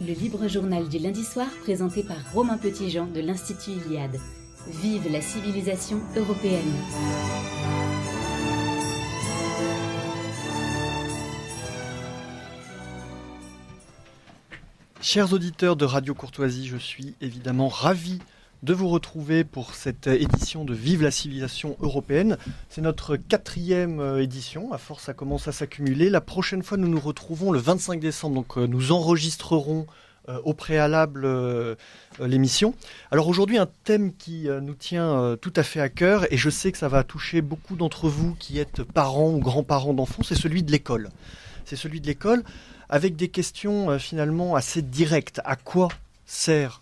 Le libre journal du lundi soir présenté par Romain Petitjean de l'Institut Iliade. Vive la civilisation européenne. Chers auditeurs de Radio Courtoisie, je suis évidemment ravi de vous retrouver pour cette édition de Vive la civilisation européenne. C'est notre 4e édition, à force ça commence à s'accumuler. La prochaine fois nous nous retrouvons le 25 décembre, donc nous enregistrerons au préalable l'émission. Alors aujourd'hui un thème qui nous tient tout à fait à cœur et je sais que ça va toucher beaucoup d'entre vous qui êtes parents ou grands-parents d'enfants, c'est celui de l'école. C'est celui de l'école avec des questions finalement assez directes. À quoi sert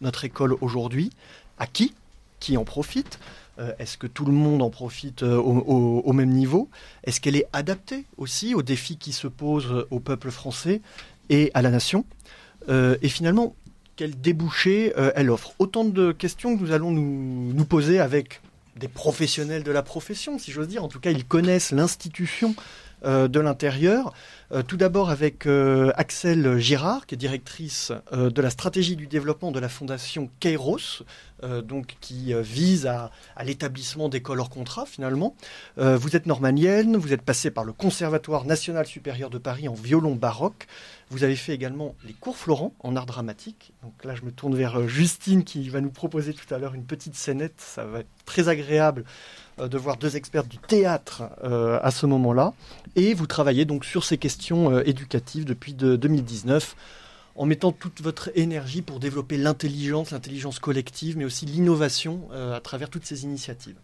notre école aujourd'hui? À qui en profite? Est-ce que tout le monde en profite au même niveau? Est-ce qu'elle est adaptée aussi aux défis qui se posent au peuple français et à la nation? Et finalement, quel débouché elle offre? Autant de questions que nous allons nous poser avec des professionnels de la profession, si j'ose dire. En tout cas, ils connaissent l'institution de l'intérieur. Tout d'abord avec Axelle Girard, qui est directrice de la stratégie du développement de la fondation Kairos, donc qui vise à l'établissement d'écoles hors contrat finalement. Vous êtes normanienne, vous êtes passée par le Conservatoire national supérieur de Paris en violon baroque. Vous avez fait également les cours Florent en art dramatique. Donc là, je me tourne vers Justine qui va nous proposer tout à l'heure une petite scénette. Ça va être très agréable de voir deux experts du théâtre à ce moment-là. Et vous travaillez donc sur ces questions éducatives depuis 2019 en mettant toute votre énergie pour développer l'intelligence collective, mais aussi l'innovation à travers toutes ces initiatives.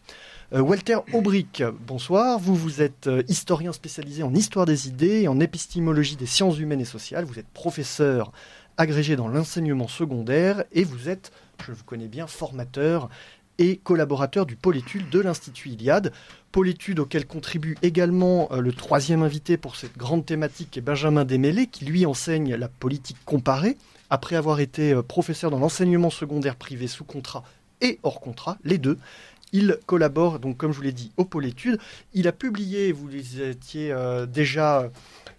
Walter Aubric, bonsoir. Vous êtes historien spécialisé en histoire des idées et en épistémologie des sciences humaines et sociales. Vous êtes professeur agrégé dans l'enseignement secondaire et vous êtes, je vous connais bien, formateur et collaborateur du pôle études de l'Institut Iliade. Pôle études auquel contribue également le 3e invité pour cette grande thématique qui est Benjamin Desmêlés, qui lui enseigne la politique comparée, après avoir été professeur dans l'enseignement secondaire privé sous contrat et hors contrat, les deux. Il collabore, donc, comme je vous l'ai dit, au pôle études. Il a publié, vous étiez déjà...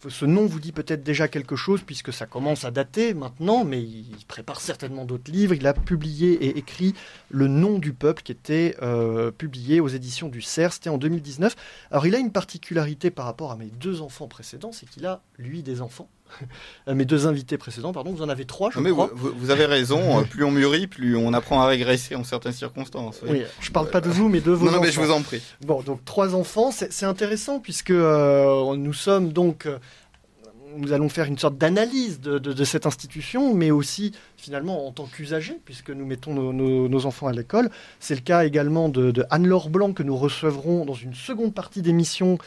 Ce nom vous dit peut-être déjà quelque chose, puisque ça commence à dater maintenant, mais il prépare certainement d'autres livres. Il a publié et écrit Le nom du peuple, qui était publié aux éditions du CERF, c'était en 2019. Alors il a une particularité par rapport à mes deux enfants précédents, c'est qu'il a, lui, des enfants. Mes deux invités précédents, pardon, vous en avez 3, je crois. Vous avez raison, plus on mûrit, plus on apprend à régresser en certaines circonstances. Oui, je ne parle pas de vous, mais de vos enfants. Non, mais je vous en prie. Bon, donc 3 enfants, c'est intéressant, puisque nous sommes donc... Nous allons faire une sorte d'analyse de cette institution, mais aussi finalement en tant qu'usagers, puisque nous mettons nos enfants à l'école. C'est le cas également de Anne-Laure Blanc, que nous recevrons dans une seconde partie d'émission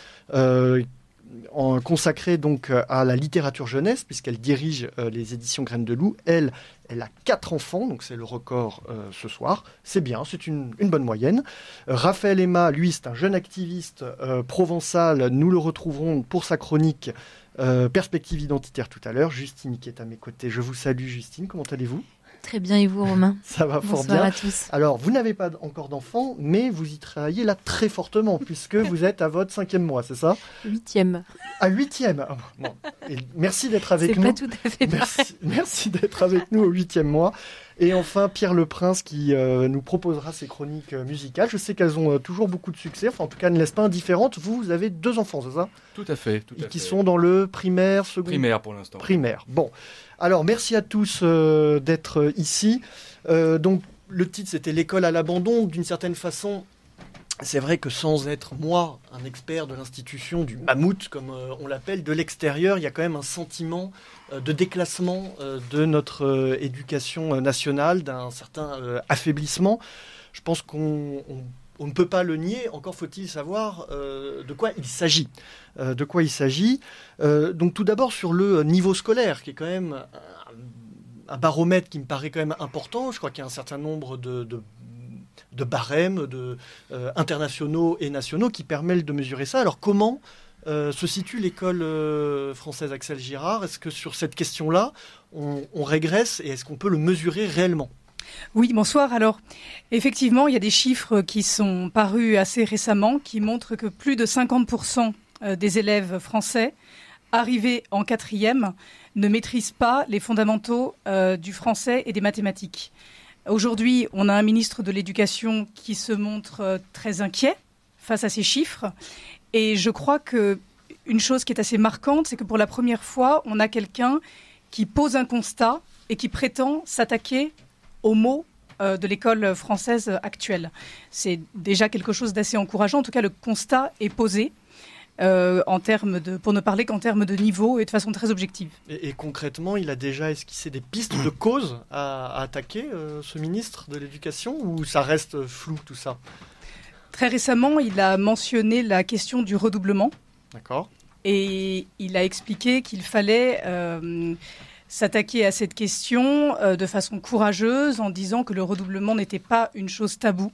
consacrée donc à la littérature jeunesse, puisqu'elle dirige les éditions Graines de Loup. Elle a 4 enfants, donc c'est le record ce soir. C'est bien, c'est une bonne moyenne. Raphaël Emma, lui, c'est un jeune activiste provençal. Nous le retrouverons pour sa chronique Perspective identitaire tout à l'heure. Justine qui est à mes côtés. Je vous salue Justine, comment allez-vous? Très bien, et vous Romain? Ça va fort bien. Bonsoir à tous. Alors, vous n'avez pas encore d'enfants, mais vous y travaillez là très fortement, puisque vous êtes à votre 5e mois, c'est ça? 8e. À 8e. Bon. Et merci d'être avec nous. C'est pas tout à fait pareil. Merci d'être avec nous au 8e mois. Et enfin, Pierre Le Prince qui nous proposera ses chroniques musicales. Je sais qu'elles ont toujours beaucoup de succès, enfin en tout cas ne laissent pas indifférentes. Vous avez 2 enfants, c'est ça? Tout à fait. Qui sont dans le primaire, secondaire? Primaire pour l'instant. Primaire, bon. Alors, merci à tous d'être ici. Donc, le titre, c'était L'école à l'abandon. D'une certaine façon, c'est vrai que sans être, moi, un expert de l'institution, du mammouth, comme on l'appelle, de l'extérieur, il y a quand même un sentiment de déclassement de notre éducation nationale, d'un certain affaiblissement. Je pense qu'on ne peut pas le nier, encore faut-il savoir de quoi il s'agit. Donc tout d'abord sur le niveau scolaire, qui est quand même un baromètre qui me paraît quand même important. Je crois qu'il y a un certain nombre de barèmes internationaux et nationaux qui permettent de mesurer ça. Alors comment se situe l'école française Axelle Girard? Est-ce que sur cette question-là, on régresse et est-ce qu'on peut le mesurer réellement? Oui, bonsoir. Alors, effectivement, il y a des chiffres qui sont parus assez récemment qui montrent que plus de 50% des élèves français arrivés en quatrième, ne maîtrisent pas les fondamentaux du français et des mathématiques. Aujourd'hui, on a un ministre de l'Éducation qui se montre très inquiet face à ces chiffres. Et je crois qu'une chose qui est assez marquante, c'est que pour la première fois, on a quelqu'un qui pose un constat et qui prétend s'attaquer aux mots de l'école française actuelle. C'est déjà quelque chose d'assez encourageant. En tout cas, le constat est posé. Pour ne parler qu'en termes de niveau et de façon très objective. Et concrètement, il a déjà esquissé des pistes de cause à attaquer, ce ministre de l'Éducation, ou ça reste flou tout ça? Très récemment, il a mentionné la question du redoublement. D'accord. Et il a expliqué qu'il fallait s'attaquer à cette question de façon courageuse en disant que le redoublement n'était pas une chose taboue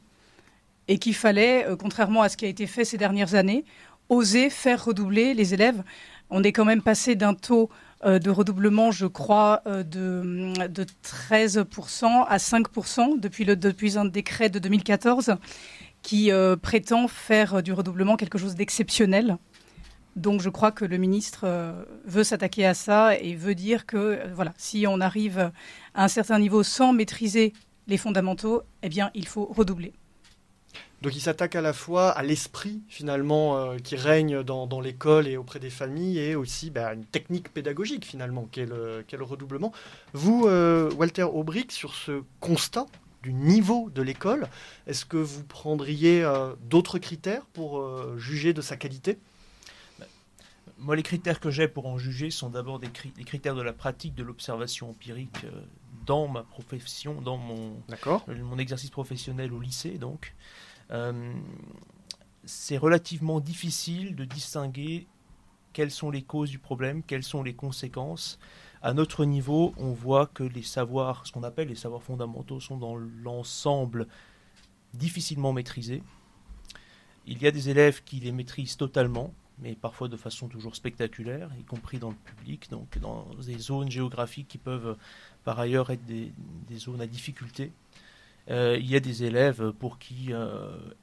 et qu'il fallait, contrairement à ce qui a été fait ces dernières années, oser faire redoubler les élèves. On est quand même passé d'un taux de redoublement, je crois, de 13% à 5% depuis un décret de 2014 qui prétend faire du redoublement quelque chose d'exceptionnel. Donc je crois que le ministre veut s'attaquer à ça et veut dire que si on arrive à un certain niveau sans maîtriser les fondamentaux, eh bien il faut redoubler. Donc il s'attaque à la fois à l'esprit finalement qui règne dans l'école et auprès des familles, et aussi une technique pédagogique finalement qui est le redoublement. Vous, Walter Aubric, sur ce constat du niveau de l'école, est-ce que vous prendriez d'autres critères pour juger de sa qualité ? Moi, les critères que j'ai pour en juger sont d'abord des critères de la pratique, de l'observation empirique dans ma profession, dans mon exercice professionnel au lycée, donc. C'est relativement difficile de distinguer quelles sont les causes du problème, quelles sont les conséquences. À notre niveau, on voit que les savoirs, ce qu'on appelle les savoirs fondamentaux, sont dans l'ensemble difficilement maîtrisés. Il y a des élèves qui les maîtrisent totalement, mais parfois de façon toujours spectaculaire, y compris dans le public, donc dans des zones géographiques qui peuvent par ailleurs être des zones à difficulté. Il y a des élèves pour qui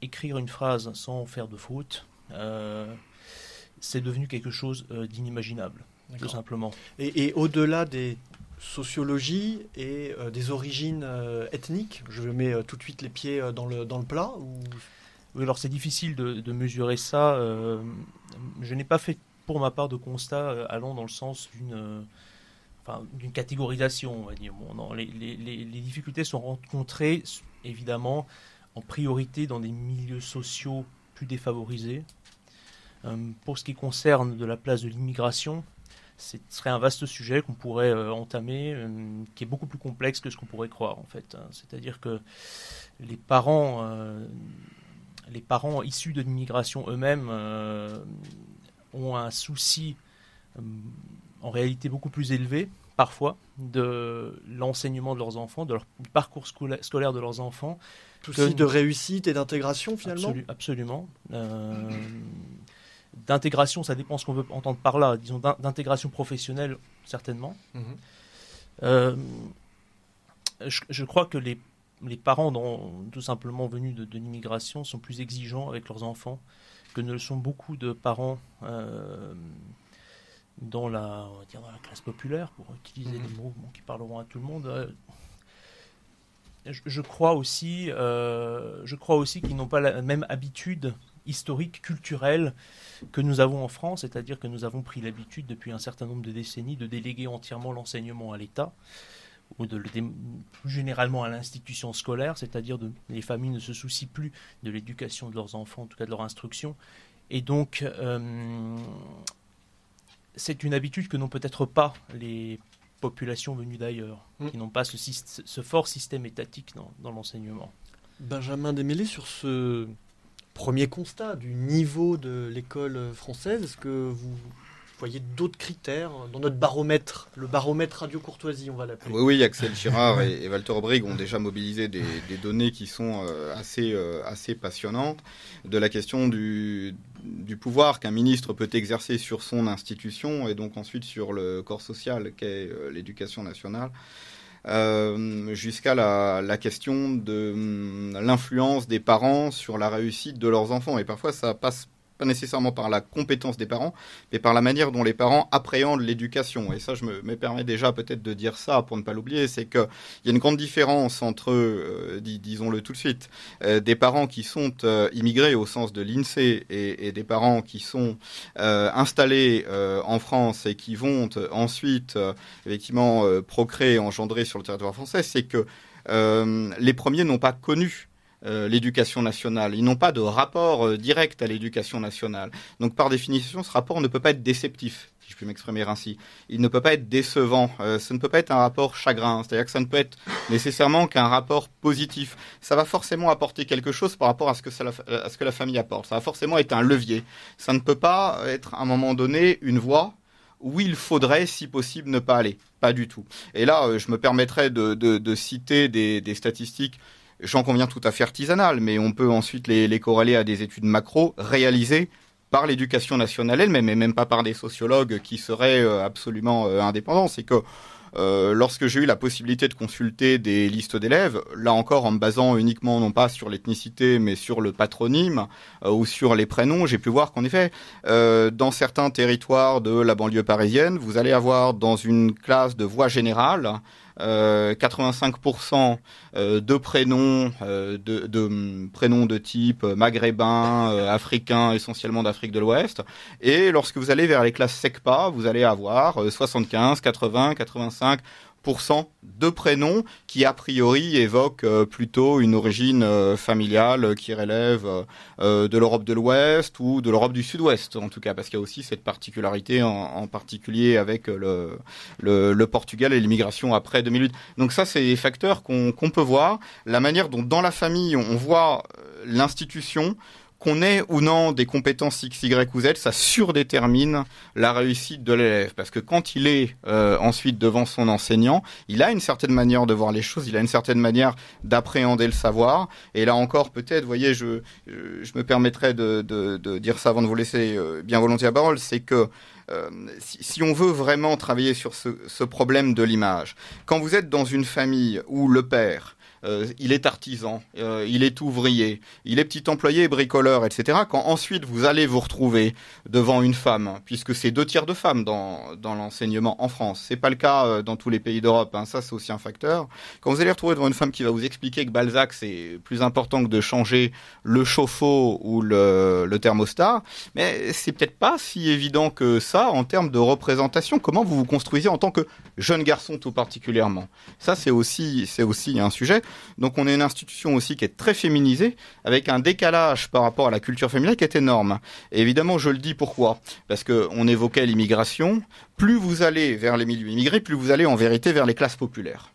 écrire une phrase sans faire de faute, c'est devenu quelque chose d'inimaginable, tout simplement. Et au-delà des sociologies et des origines ethniques, je mets tout de suite les pieds dans le plat ou... Oui, alors c'est difficile de mesurer ça. Je n'ai pas fait pour ma part de constat allant dans le sens d'une catégorisation, on va dire. Bon, non, les difficultés sont rencontrées, évidemment, en priorité dans des milieux sociaux plus défavorisés. Pour ce qui concerne de la place de l'immigration, ce serait un vaste sujet qu'on pourrait entamer, qui est beaucoup plus complexe que ce qu'on pourrait croire, en fait. C'est-à-dire que les parents issus de l'immigration eux-mêmes ont un souci en réalité beaucoup plus élevé, parfois, de l'enseignement de leurs enfants, du parcours scolaire de leurs enfants. Souci de réussite et d'intégration, finalement. Absolument. D'intégration, ça dépend ce qu'on veut entendre par là. Disons d'intégration professionnelle, certainement. Je crois que les parents, tout simplement venus de l'immigration, sont plus exigeants avec leurs enfants que ne le sont beaucoup de parents dans la classe populaire, pour utiliser des mots qui parleront à tout le monde. Je crois aussi qu'ils n'ont pas la même habitude historique, culturelle que nous avons en France, c'est-à-dire que nous avons pris l'habitude depuis un certain nombre de décennies de déléguer entièrement l'enseignement à l'État, ou plus généralement à l'institution scolaire, c'est-à-dire les familles ne se soucient plus de l'éducation de leurs enfants, en tout cas de leur instruction. Et donc, c'est une habitude que n'ont peut-être pas les populations venues d'ailleurs, qui n'ont pas ce fort système étatique dans l'enseignement. Benjamin Desmêlés, sur ce premier constat du niveau de l'école française, est-ce que vous voyez d'autres critères dans notre baromètre, le baromètre Radio Courtoisie, on va l'appeler? Oui, Axel Girard et Walter Aubric ont déjà mobilisé des données qui sont assez passionnantes, de la question du pouvoir qu'un ministre peut exercer sur son institution et donc ensuite sur le corps social qu'est l'éducation nationale, jusqu'à la question de l'influence des parents sur la réussite de leurs enfants. Et parfois ça passe pas nécessairement par la compétence des parents, mais par la manière dont les parents appréhendent l'éducation. Et ça, je me permets déjà peut-être de dire ça pour ne pas l'oublier, c'est qu'il y a une grande différence entre, disons-le tout de suite, des parents qui sont immigrés au sens de l'INSEE et des parents qui sont installés en France et qui vont ensuite effectivement procréer, engendrer sur le territoire français, c'est que les premiers n'ont pas connu l'éducation nationale. Ils n'ont pas de rapport direct à l'éducation nationale. Donc par définition, ce rapport ne peut pas être déceptif, si je puis m'exprimer ainsi. Il ne peut pas être décevant. Ce ne peut pas être un rapport chagrin. C'est-à-dire que ça ne peut être nécessairement qu'un rapport positif. Ça va forcément apporter quelque chose par rapport à ce que la famille apporte. Ça va forcément être un levier. Ça ne peut pas être à un moment donné une voie où il faudrait, si possible, ne pas aller. Pas du tout. Et là, je me permettrais de citer des statistiques, j'en conviens, tout à fait artisanales, mais on peut ensuite les corréler à des études macro réalisées par l'éducation nationale elle-même, et même pas par des sociologues qui seraient absolument indépendants. C'est que lorsque j'ai eu la possibilité de consulter des listes d'élèves, là encore en me basant uniquement non pas sur l'ethnicité mais sur le patronyme ou sur les prénoms, j'ai pu voir qu'en effet, dans certains territoires de la banlieue parisienne, vous allez avoir dans une classe de voie générale 85% de prénoms prénoms de type maghrébin, africain, essentiellement d'Afrique de l'Ouest. Et lorsque vous allez vers les classes SECPA, vous allez avoir 75, 80, 85% de prénoms qui a priori évoquent plutôt une origine familiale qui relève de l'Europe de l'Ouest ou de l'Europe du Sud-Ouest, en tout cas, parce qu'il y a aussi cette particularité en particulier avec le Portugal et l'immigration après 2008. Donc ça, c'est des facteurs qu'on peut voir. La manière dont dans la famille on voit l'institution, qu'on ait ou non des compétences X, Y ou Z, ça surdétermine la réussite de l'élève. Parce que quand il est ensuite devant son enseignant, il a une certaine manière de voir les choses, il a une certaine manière d'appréhender le savoir. Et là encore, peut-être, vous voyez, je me permettrai de dire ça avant de vous laisser bien volontiers la parole, c'est que si on veut vraiment travailler sur ce problème de l'image, quand vous êtes dans une famille où le père il est artisan, il est ouvrier, il est petit employé, bricoleur, etc. Quand ensuite vous allez vous retrouver devant une femme, puisque c'est 2 tiers de femmes dans l'enseignement en France, c'est pas le cas dans tous les pays d'Europe, hein, ça c'est aussi un facteur. Quand vous allez retrouver devant une femme qui va vous expliquer que Balzac c'est plus important que de changer le chauffe-eau ou le thermostat, mais c'est peut-être pas si évident que ça en termes de représentation. Comment vous vous construisez en tant que jeune garçon tout particulièrement? Ça c'est aussi un sujet. Donc on est une institution aussi qui est très féminisée, avec un décalage par rapport à la culture féminine qui est énorme. Et évidemment, je le dis pourquoi ? Parce qu'on évoquait l'immigration. Plus vous allez vers les milieux immigrés, plus vous allez en vérité vers les classes populaires.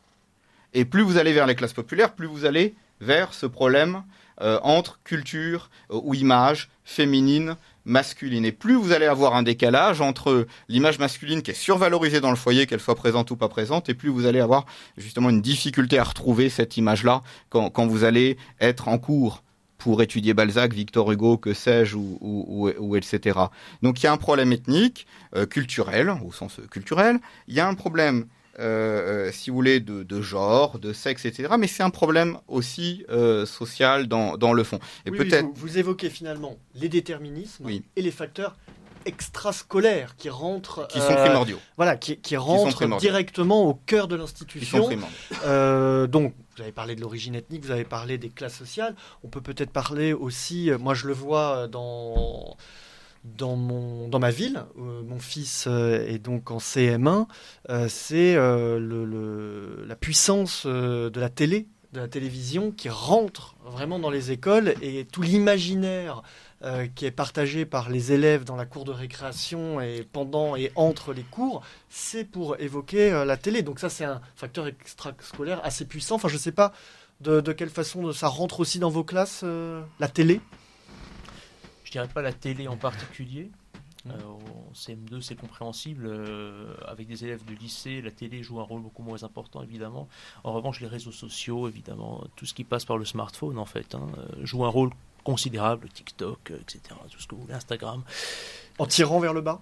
Et plus vous allez vers les classes populaires, plus vous allez vers ce problème entre culture ou image féminine, masculine. Et plus vous allez avoir un décalage entre l'image masculine qui est survalorisée dans le foyer, qu'elle soit présente ou pas présente, et plus vous allez avoir justement une difficulté à retrouver cette image-là quand vous allez être en cours pour étudier Balzac, Victor Hugo, que sais-je, ou etc. Donc il y a un problème ethnique, culturel, au sens culturel. Il y a un problème si vous voulez, de genre, de sexe, etc. Mais c'est un problème aussi social dans le fond. Et oui, peut-être... vous évoquez finalement les déterminismes Oui. et les facteurs extrascolaires qui rentrent... Qui sont primordiaux. Voilà, qui rentrent directement au cœur de l'institution. Donc, vous avez parlé de l'origine ethnique, vous avez parlé des classes sociales. On peut peut-être parler aussi, moi je le vois dans ma ville, mon fils est donc en CM1, c'est la puissance de la télé, de la télévision qui rentre vraiment dans les écoles, et tout l'imaginaire qui est partagé par les élèves dans la cour de récréation et pendant et entre les cours, c'est pour évoquer la télé. Donc ça, c'est un facteur extrascolaire assez puissant. Enfin, je ne sais pas de quelle façon ça rentre aussi dans vos classes, la télé. Je dirais pas la télé en particulier. En CM2, c'est compréhensible. Avec des élèves de lycée, la télé joue un rôle beaucoup moins important, évidemment. En revanche, les réseaux sociaux, évidemment, tout ce qui passe par le smartphone, en fait, joue un rôle considérable. TikTok, etc., tout ce que vous voulez, Instagram. En tirant vers le bas ?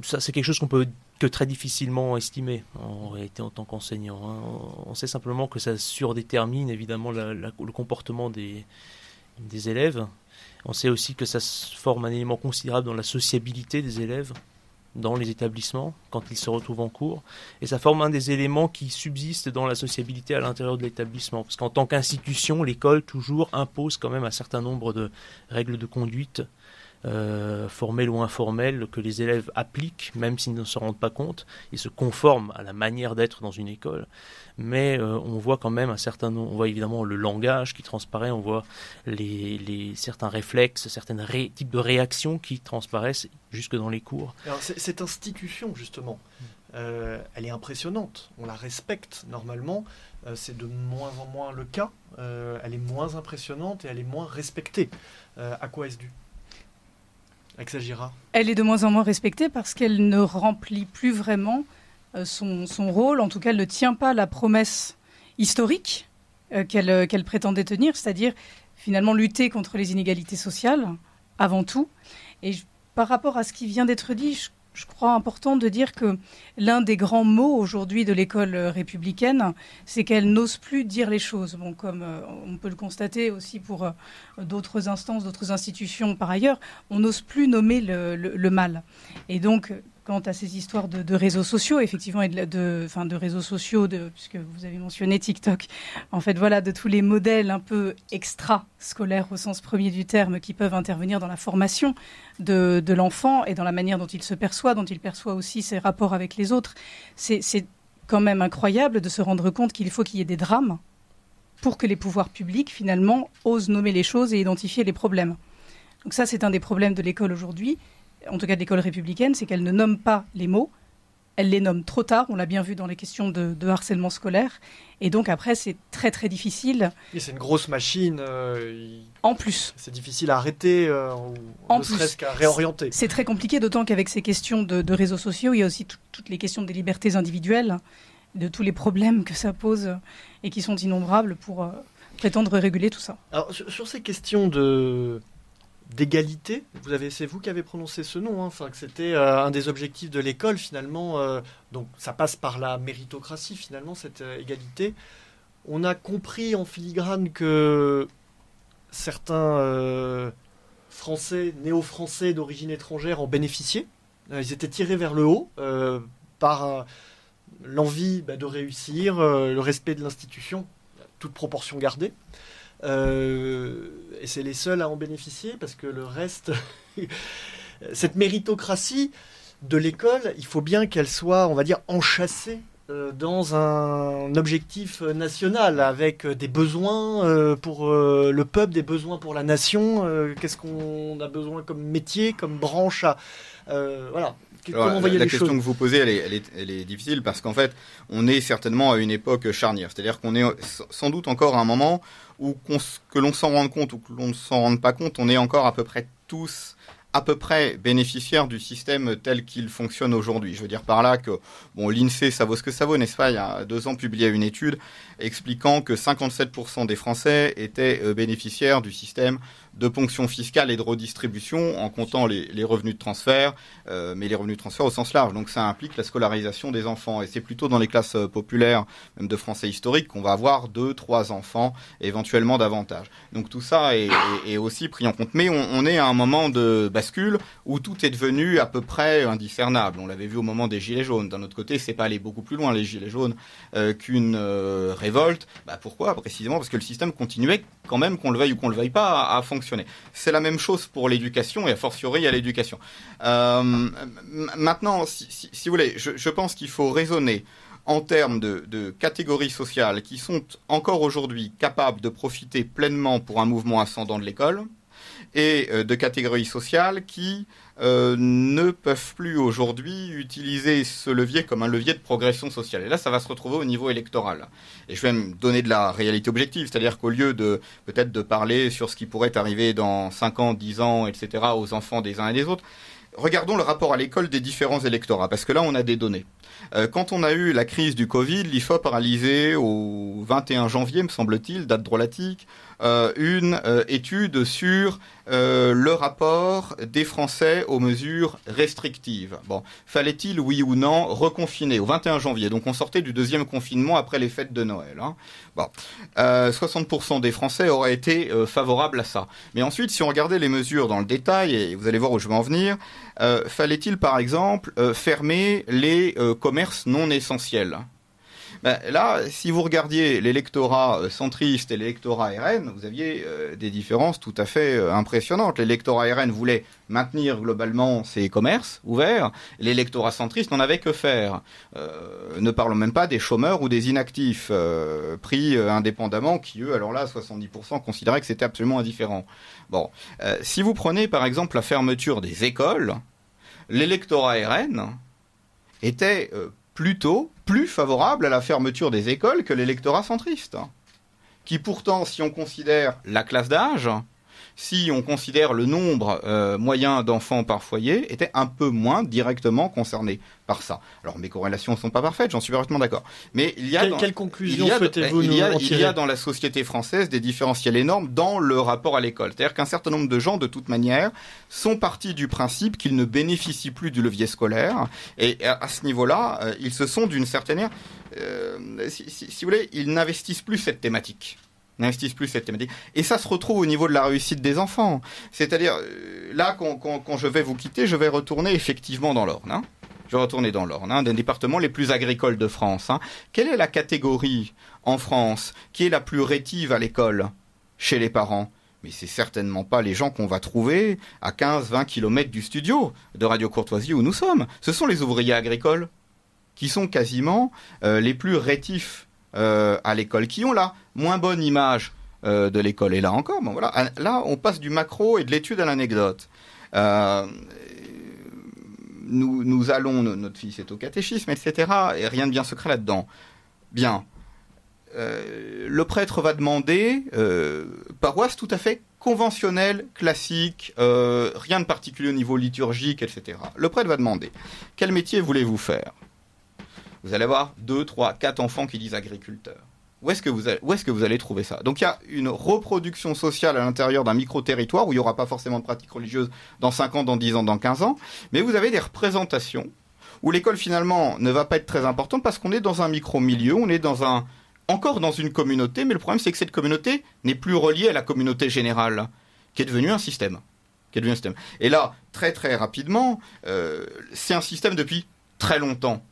Ça, c'est quelque chose qu'on peut que très difficilement estimer, en réalité, en tant qu'enseignant. On sait simplement que ça surdétermine, évidemment, le comportement des des élèves. On sait aussi que ça forme un élément considérable dans la sociabilité des élèves dans les établissements quand ils se retrouvent en cours, et ça forme un des éléments qui subsistent dans la sociabilité à l'intérieur de l'établissement, parce qu'en tant qu'institution, l'école toujours impose quand même un certain nombre de règles de conduite formelles ou informelles que les élèves appliquent, même s'ils ne se rendent pas compte. Ils se conforment à la manière d'être dans une école, mais on voit quand même un certain nombre, on voit évidemment le langage qui transparaît, on voit certains réflexes, certains types de réactions qui transparaissent jusque dans les cours. Alors, cette institution, justement, elle est impressionnante, on la respecte normalement, c'est de moins en moins le cas, elle est moins impressionnante et elle est moins respectée. À quoi est-ce dû ? Alexa Girard. Elle est de moins en moins respectée parce qu'elle ne remplit plus vraiment son rôle. En tout cas, elle ne tient pas la promesse historique qu'elle prétendait tenir, c'est-à-dire finalement lutter contre les inégalités sociales, avant tout. Et par rapport à ce qui vient d'être dit, je crois important de dire que l'un des grands maux aujourd'hui de l'école républicaine, c'est qu'elle n'ose plus dire les choses. Bon, comme on peut le constater aussi pour d'autres instances, d'autres institutions par ailleurs, on n'ose plus nommer le mal. Et donc, quant à ces histoires de réseaux sociaux, effectivement, et de réseaux sociaux, puisque vous avez mentionné TikTok, en fait, voilà, de tous les modèles un peu extra-scolaires au sens premier du terme qui peuvent intervenir dans la formation de l'enfant et dans la manière dont il se perçoit, dont il perçoit aussi ses rapports avec les autres. C'est quand même incroyable de se rendre compte qu'il faut qu'il y ait des drames pour que les pouvoirs publics, finalement, osent nommer les choses et identifier les problèmes. Donc ça, c'est un des problèmes de l'école aujourd'hui, en tout cas de l'école républicaine, c'est qu'elle ne nomme pas les mots, elle les nomme trop tard, on l'a bien vu dans les questions de harcèlement scolaire, et donc après c'est très très difficile. Et c'est une grosse machine, en plus. C'est difficile à arrêter, ou ne serait-ce qu'à réorienter. C'est très compliqué, d'autant qu'avec ces questions de réseaux sociaux, il y a aussi toutes les questions des libertés individuelles, de tous les problèmes que ça pose, et qui sont innombrables pour prétendre réguler tout ça. Alors sur ces questions d'égalité, c'est vous qui avez prononcé ce nom, enfin que c'était un des objectifs de l'école finalement, donc ça passe par la méritocratie finalement, cette égalité. On a compris en filigrane que certains Français, néo-français d'origine étrangère en bénéficiaient. Ils étaient tirés vers le haut par l'envie de réussir, le respect de l'institution, toute proportion gardée. Et c'est les seuls à en bénéficier parce que le reste, cette méritocratie de l'école, il faut bien qu'elle soit, on va dire, enchâssée dans un objectif national avec des besoins pour le peuple, des besoins pour la nation. Qu'est-ce qu'on a besoin comme métier, comme branche voilà. Alors, comment voyez la les question choses ? que vous posez, elle est difficile parce qu'en fait, on est certainement à une époque charnière. C'est-à-dire qu'on est sans doute encore à un moment où, que l'on s'en rende compte ou que l'on ne s'en rende pas compte, on est encore à peu près tous bénéficiaires du système tel qu'il fonctionne aujourd'hui. Je veux dire par là que l'INSEE, ça vaut ce que ça vaut, n'est-ce pas ? Il y a 2 ans, publié une étude expliquant que 57% des Français étaient bénéficiaires du système de ponction fiscale et de redistribution en comptant les revenus de transfert, mais les revenus de transfert au sens large. Donc ça implique la scolarisation des enfants. Et c'est plutôt dans les classes populaires, même de français historiques, qu'on va avoir 2-3 enfants, éventuellement davantage. Donc tout ça est aussi pris en compte. Mais on est à un moment de bascule où tout est devenu à peu près indiscernable. On l'avait vu au moment des Gilets jaunes. D'un autre côté, c'est pas aller beaucoup plus loin, les Gilets jaunes, qu'une révolte. Pourquoi ? Précisément parce que le système continuait quand même, qu'on le veuille ou qu'on le veuille pas, à fonctionner. C'est la même chose pour l'éducation et a fortiori à l'éducation. Maintenant, si vous voulez, je pense qu'il faut raisonner en termes de catégories sociales qui sont encore aujourd'hui capables de profiter pleinement pour un mouvement ascendant de l'école et de catégories sociales qui ne peuvent plus aujourd'hui utiliser ce levier comme un levier de progression sociale. Et là, ça va se retrouver au niveau électoral. Et je vais me donner de la réalité objective, c'est-à-dire qu'au lieu peut-être de parler sur ce qui pourrait arriver dans 5 ans, 10 ans, etc., aux enfants des uns et des autres, regardons le rapport à l'école des différents électorats, parce que là, on a des données. Quand on a eu la crise du Covid, l'IFOP a réalisé au 21 janvier, me semble-t-il, date drôlatique, une étude sur le rapport des Français aux mesures restrictives. Bon, fallait-il, oui ou non, reconfiner au 21 janvier? Donc on sortait du deuxième confinement après les fêtes de Noël. Hein. Bon, 60% des Français auraient été favorables à ça. Mais ensuite, si on regardait les mesures dans le détail, et vous allez voir où je vais en venir, fallait-il par exemple fermer les commerces non essentiels? Ben, là, si vous regardiez l'électorat centriste et l'électorat RN, vous aviez des différences tout à fait impressionnantes. L'électorat RN voulait maintenir globalement ses commerces ouverts. L'électorat centriste n'en avait que faire. Ne parlons même pas des chômeurs ou des inactifs pris indépendamment qui, eux, alors là, 70% considéraient que c'était absolument indifférent. Bon, si vous prenez par exemple la fermeture des écoles, l'électorat RN était plutôt plus favorable à la fermeture des écoles que l'électorat centriste, qui pourtant, si on considère la classe d'âge, si on considère le nombre moyen d'enfants par foyer, était un peu moins directement concerné par ça. Alors mes corrélations ne sont pas parfaites, j'en suis parfaitement d'accord. Mais il y a quelle conclusion souhaitez-vous nous en tirer ? Il y a dans la société française des différentiels énormes dans le rapport à l'école. C'est-à-dire qu'un certain nombre de gens, de toute manière, sont partis du principe qu'ils ne bénéficient plus du levier scolaire. Et à ce niveau-là, ils se sont d'une certaine manière, si vous voulez, ils n'investissent plus cette thématique. Et ça se retrouve au niveau de la réussite des enfants. C'est-à-dire, là, quand je vais vous quitter, je vais retourner effectivement dans l'Orne. Hein. Je vais retourner dans l'Orne, un des départements les plus agricoles de France. Hein. Quelle est la catégorie en France qui est la plus rétive à l'école chez les parents ? Mais c'est certainement pas les gens qu'on va trouver à 15-20 km du studio de Radio Courtoisie où nous sommes. Ce sont les ouvriers agricoles qui sont quasiment les plus rétifs à l'école, qui ont la moins bonne image de l'école. Et là encore, bon, voilà, là on passe du macro et de l'étude à l'anecdote. Nous allons, notre fils est au catéchisme, etc. Et rien de bien secret là-dedans. Bien. Le prêtre va demander, paroisse tout à fait conventionnelle, classique, rien de particulier au niveau liturgique, etc. Le prêtre va demander, quel métier voulez-vous faire ? Vous allez avoir 2, 3, 4 enfants qui disent agriculteur. Où est-ce que vous allez trouver ça ? Donc il y a une reproduction sociale à l'intérieur d'un micro-territoire où il n'y aura pas forcément de pratique religieuse dans 5 ans, dans 10 ans, dans 15 ans, mais vous avez des représentations où l'école finalement ne va pas être très importante parce qu'on est dans un micro-milieu, on est encore dans une communauté, mais le problème c'est que cette communauté n'est plus reliée à la communauté générale, qui est devenue un système. Et là, très très rapidement, c'est un système depuis très longtemps.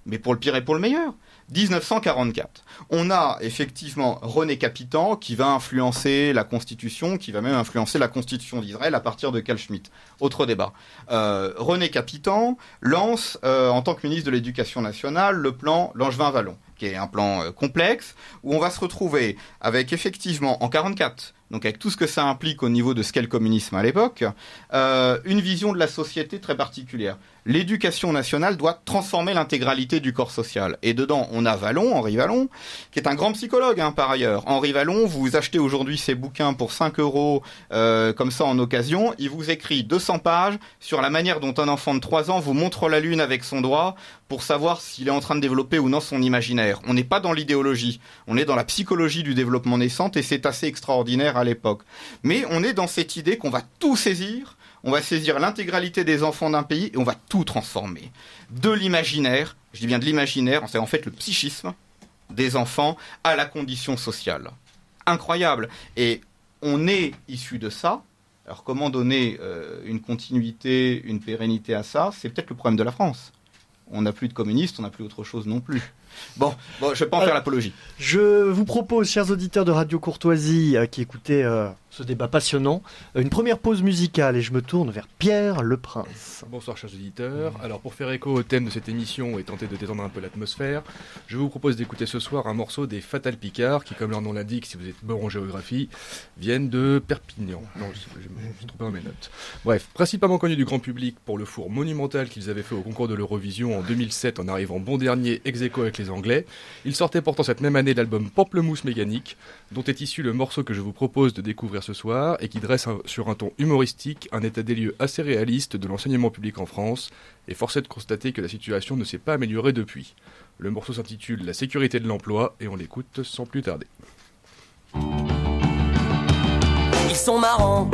Mais pour le pire et pour le meilleur. 1944. On a effectivement René Capitan qui va influencer la Constitution, qui va même influencer la Constitution d'Israël à partir de Carl Schmitt. Autre débat. René Capitan lance, en tant que ministre de l'Éducation nationale, le plan Langevin-Wallon, qui est un plan complexe, où on va se retrouver avec effectivement, en 1944, donc avec tout ce que ça implique au niveau de ce qu'est le communisme à l'époque, une vision de la société très particulière. L'éducation nationale doit transformer l'intégralité du corps social. Et dedans, on a Wallon, Henri Wallon, qui est un grand psychologue, hein, par ailleurs. Henri Wallon, vous achetez aujourd'hui ses bouquins pour 5 €, comme ça en occasion. Il vous écrit 200 pages sur la manière dont un enfant de 3 ans vous montre la lune avec son doigt pour savoir s'il est en train de développer ou non son imaginaire. On n'est pas dans l'idéologie, on est dans la psychologie du développement naissant et c'est assez extraordinaire à l'époque. Mais on est dans cette idée qu'on va tout saisir. On va saisir l'intégralité des enfants d'un pays et on va tout transformer. De l'imaginaire, je dis bien de l'imaginaire, c'est en fait le psychisme des enfants à la condition sociale. Incroyable. Et on est issu de ça. Alors comment donner une continuité, une pérennité à ça ? C'est peut-être le problème de la France. On n'a plus de communistes, on n'a plus autre chose non plus. Bon, je ne vais pas en faire l'apologie. Je vous propose, chers auditeurs de Radio Courtoisie, qui écoutez ce débat passionnant, une première pause musicale et je me tourne vers Pierre Le Prince. Bonsoir chers auditeurs. Alors pour faire écho au thème de cette émission et tenter de détendre un peu l'atmosphère, je vous propose d'écouter ce soir un morceau des Fatal Picard qui, comme leur nom l'indique, si vous êtes bon en géographie, viennent de Perpignan. Non, je me suis trompé dans mes notes. Bref, principalement connus du grand public pour le four monumental qu'ils avaient fait au concours de l'Eurovision en 2007 en arrivant bon dernier ex-aequo avec les Anglais. Ils sortaient pourtant cette même année l'album Pamplemousse Mécanique, dont est issu le morceau que je vous propose de découvrir ce soir et qui dresse sur un ton humoristique un état des lieux assez réaliste de l'enseignement public en France, et force est de constater que la situation ne s'est pas améliorée depuis. Le morceau s'intitule La sécurité de l'emploi et on l'écoute sans plus tarder. sont marrants.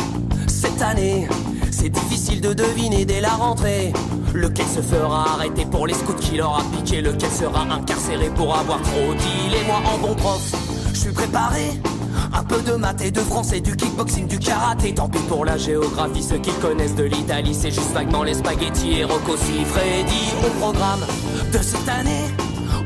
Cette année, c'est difficile de deviner dès la rentrée lequel se fera arrêter pour les scouts qui leur a piqué, lequel sera incarcéré pour avoir trop dit. Et moi en bon prof, je suis préparé. Un peu de maths et de français, du kickboxing, du karaté. Tant pis pour la géographie, ceux qui connaissent de l'Italie, c'est juste vaguement les spaghettis et Rocco Siffredi. Au programme de cette année,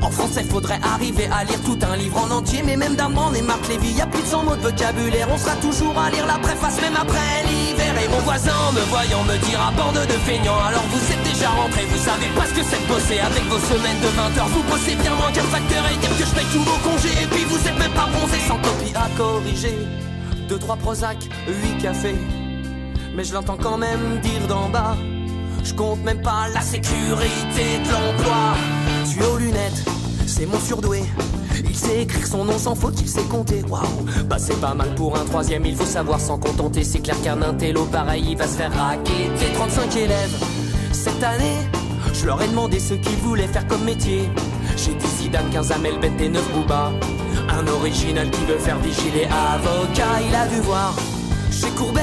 en français faudrait arriver à lire tout un livre en entier. Mais même d'Armand et Marc Lévy, y a plus de 100 mots de vocabulaire. On sera toujours à lire la préface même après l'hiver. Et mon voisin me voyant me dira bande de feignants. Alors vous êtes déjà rentrés, vous savez pas ce que c'est de bosser. Avec vos semaines de 20 heures, vous bossez bien moins qu'un facteur. Et dire que je paye tous vos congés. Et puis vous êtes même pas bronzés, sans copie à corriger. 2-3 Prozac, 8 cafés. Mais je l'entends quand même dire d'en bas. Je compte même pas la sécurité de l'emploi. Tu es aux lunettes, c'est mon surdoué. Il sait écrire son nom sans faute, il sait compter. Waouh, bah c'est pas mal pour un troisième, il faut savoir s'en contenter. C'est clair qu'un intello pareil, il va se faire raqueter. 35 élèves, cette année, je leur ai demandé ce qu'ils voulaient faire comme métier. J'ai dit Zidane, 15 Amel Bent et 9 Booba. Un original qui veut faire vigiler avocat. Il a dû voir chez Courbet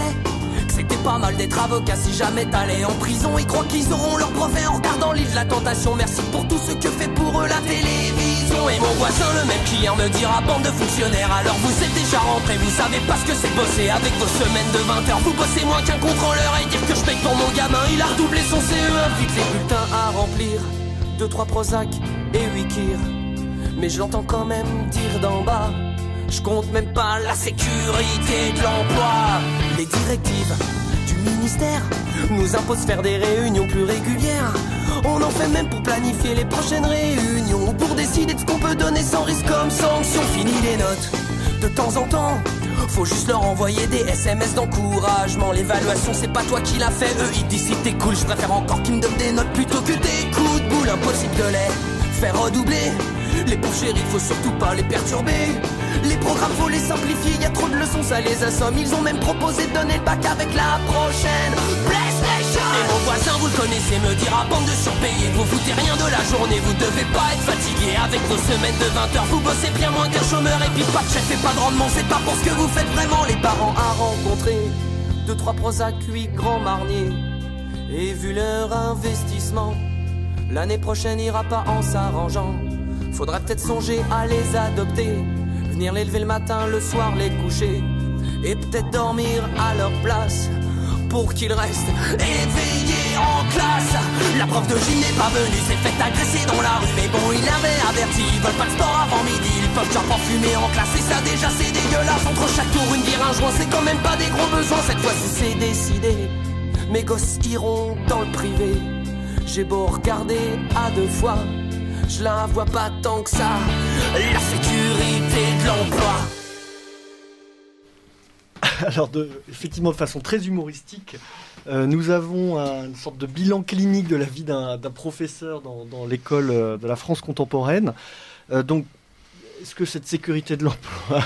c'était pas mal d'être avocat si jamais t'allais en prison. Ils croient qu'ils auront leur brevet en regardant l'île de la tentation. Merci pour tout ce que fait pour eux la télévision. Et mon voisin, le même client, me dira bande de fonctionnaires. Alors vous êtes déjà rentrés, vous savez pas ce que c'est de bosser. Avec vos semaines de 20 heures, vous bossez moins qu'un contrôleur. Et dire que je paye pour mon gamin, il a redoublé son CE1. Vite les bulletins à remplir, 2-3 Prozac et 8 Kir. Mais je l'entends quand même dire d'en bas. Je compte même pas la sécurité de l'emploi. Les directives du ministère nous imposent faire des réunions plus régulières. On en fait même pour planifier les prochaines réunions, pour décider de ce qu'on peut donner sans risque comme sanction. Fini les notes, de temps en temps faut juste leur envoyer des SMS d'encouragement. L'évaluation c'est pas toi qui l'as fait, eux ils disent si t'es cool. Je préfère encore qu'ils me donnent des notes plutôt que des coups de boule. Impossible de les faire redoubler. Les pauvres chéris, faut surtout pas les perturber. Les programmes, faut les simplifier, y a trop de leçons, ça les assomme. Ils ont même proposé de donner le bac avec la prochaine PlayStation. Et mon voisin, vous le connaissez, me dira bande de surpayés. Vous foutez rien de la journée, vous devez pas être fatigué. Avec vos semaines de 20 heures, vous bossez bien moins qu'un chômeur. Et puis pas de chef et pas de rendement, c'est pas pour ce que vous faites vraiment. Les parents à rencontrer, 2-3 Prozac, 8 grands marniers. Et vu leur investissement, l'année prochaine ira pas en s'arrangeant. Faudrait peut-être songer à les adopter, venir les lever le matin, le soir les coucher, et peut-être dormir à leur place, pour qu'ils restent éveillés en classe. La prof de gym n'est pas venue, s'est fait agresser dans la rue. Mais bon, il avait averti, ils veulent pas de sport avant midi. Ils peuvent genre pas fumer en classe, et ça déjà c'est dégueulasse. Entre chaque tour une bière, un joint, c'est quand même pas des gros besoins. Cette fois-ci c'est décidé, mes gosses iront dans le privé. J'ai beau regarder à 2 fois, je la vois pas tant que ça, la sécurité de l'emploi. Alors, effectivement, de façon très humoristique, nous avons une sorte de bilan clinique de la vie d'un professeur dans l'école de la France contemporaine. Donc, est-ce que cette sécurité de l'emploi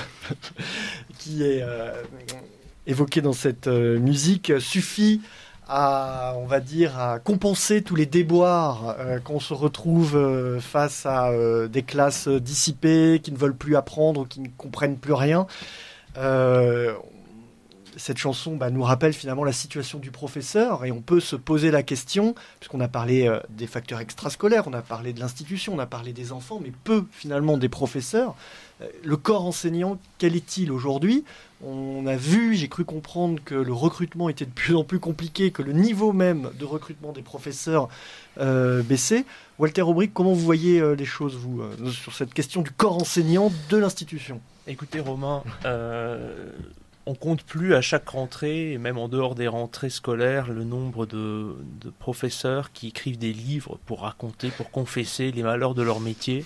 qui est évoquée dans cette musique suffit à, on va dire, à compenser tous les déboires quand on se retrouve face à des classes dissipées qui ne veulent plus apprendre ou qui ne comprennent plus rien? Cette chanson nous rappelle finalement la situation du professeur, et on peut se poser la question, puisqu'on a parlé des facteurs extrascolaires, on a parlé de l'institution, on a parlé des enfants, mais peu finalement des professeurs. Le corps enseignant, quel est-il aujourd'hui? On a vu, j'ai cru comprendre que le recrutement était de plus en plus compliqué, que le niveau même de recrutement des professeurs baissait. Walter Aubric, comment vous voyez les choses, vous, sur cette question du corps enseignant de l'institution? Écoutez, Romain, on compte plus à chaque rentrée, et même en dehors des rentrées scolaires, le nombre de professeurs qui écrivent des livres pour raconter, pour confesser les malheurs de leur métier,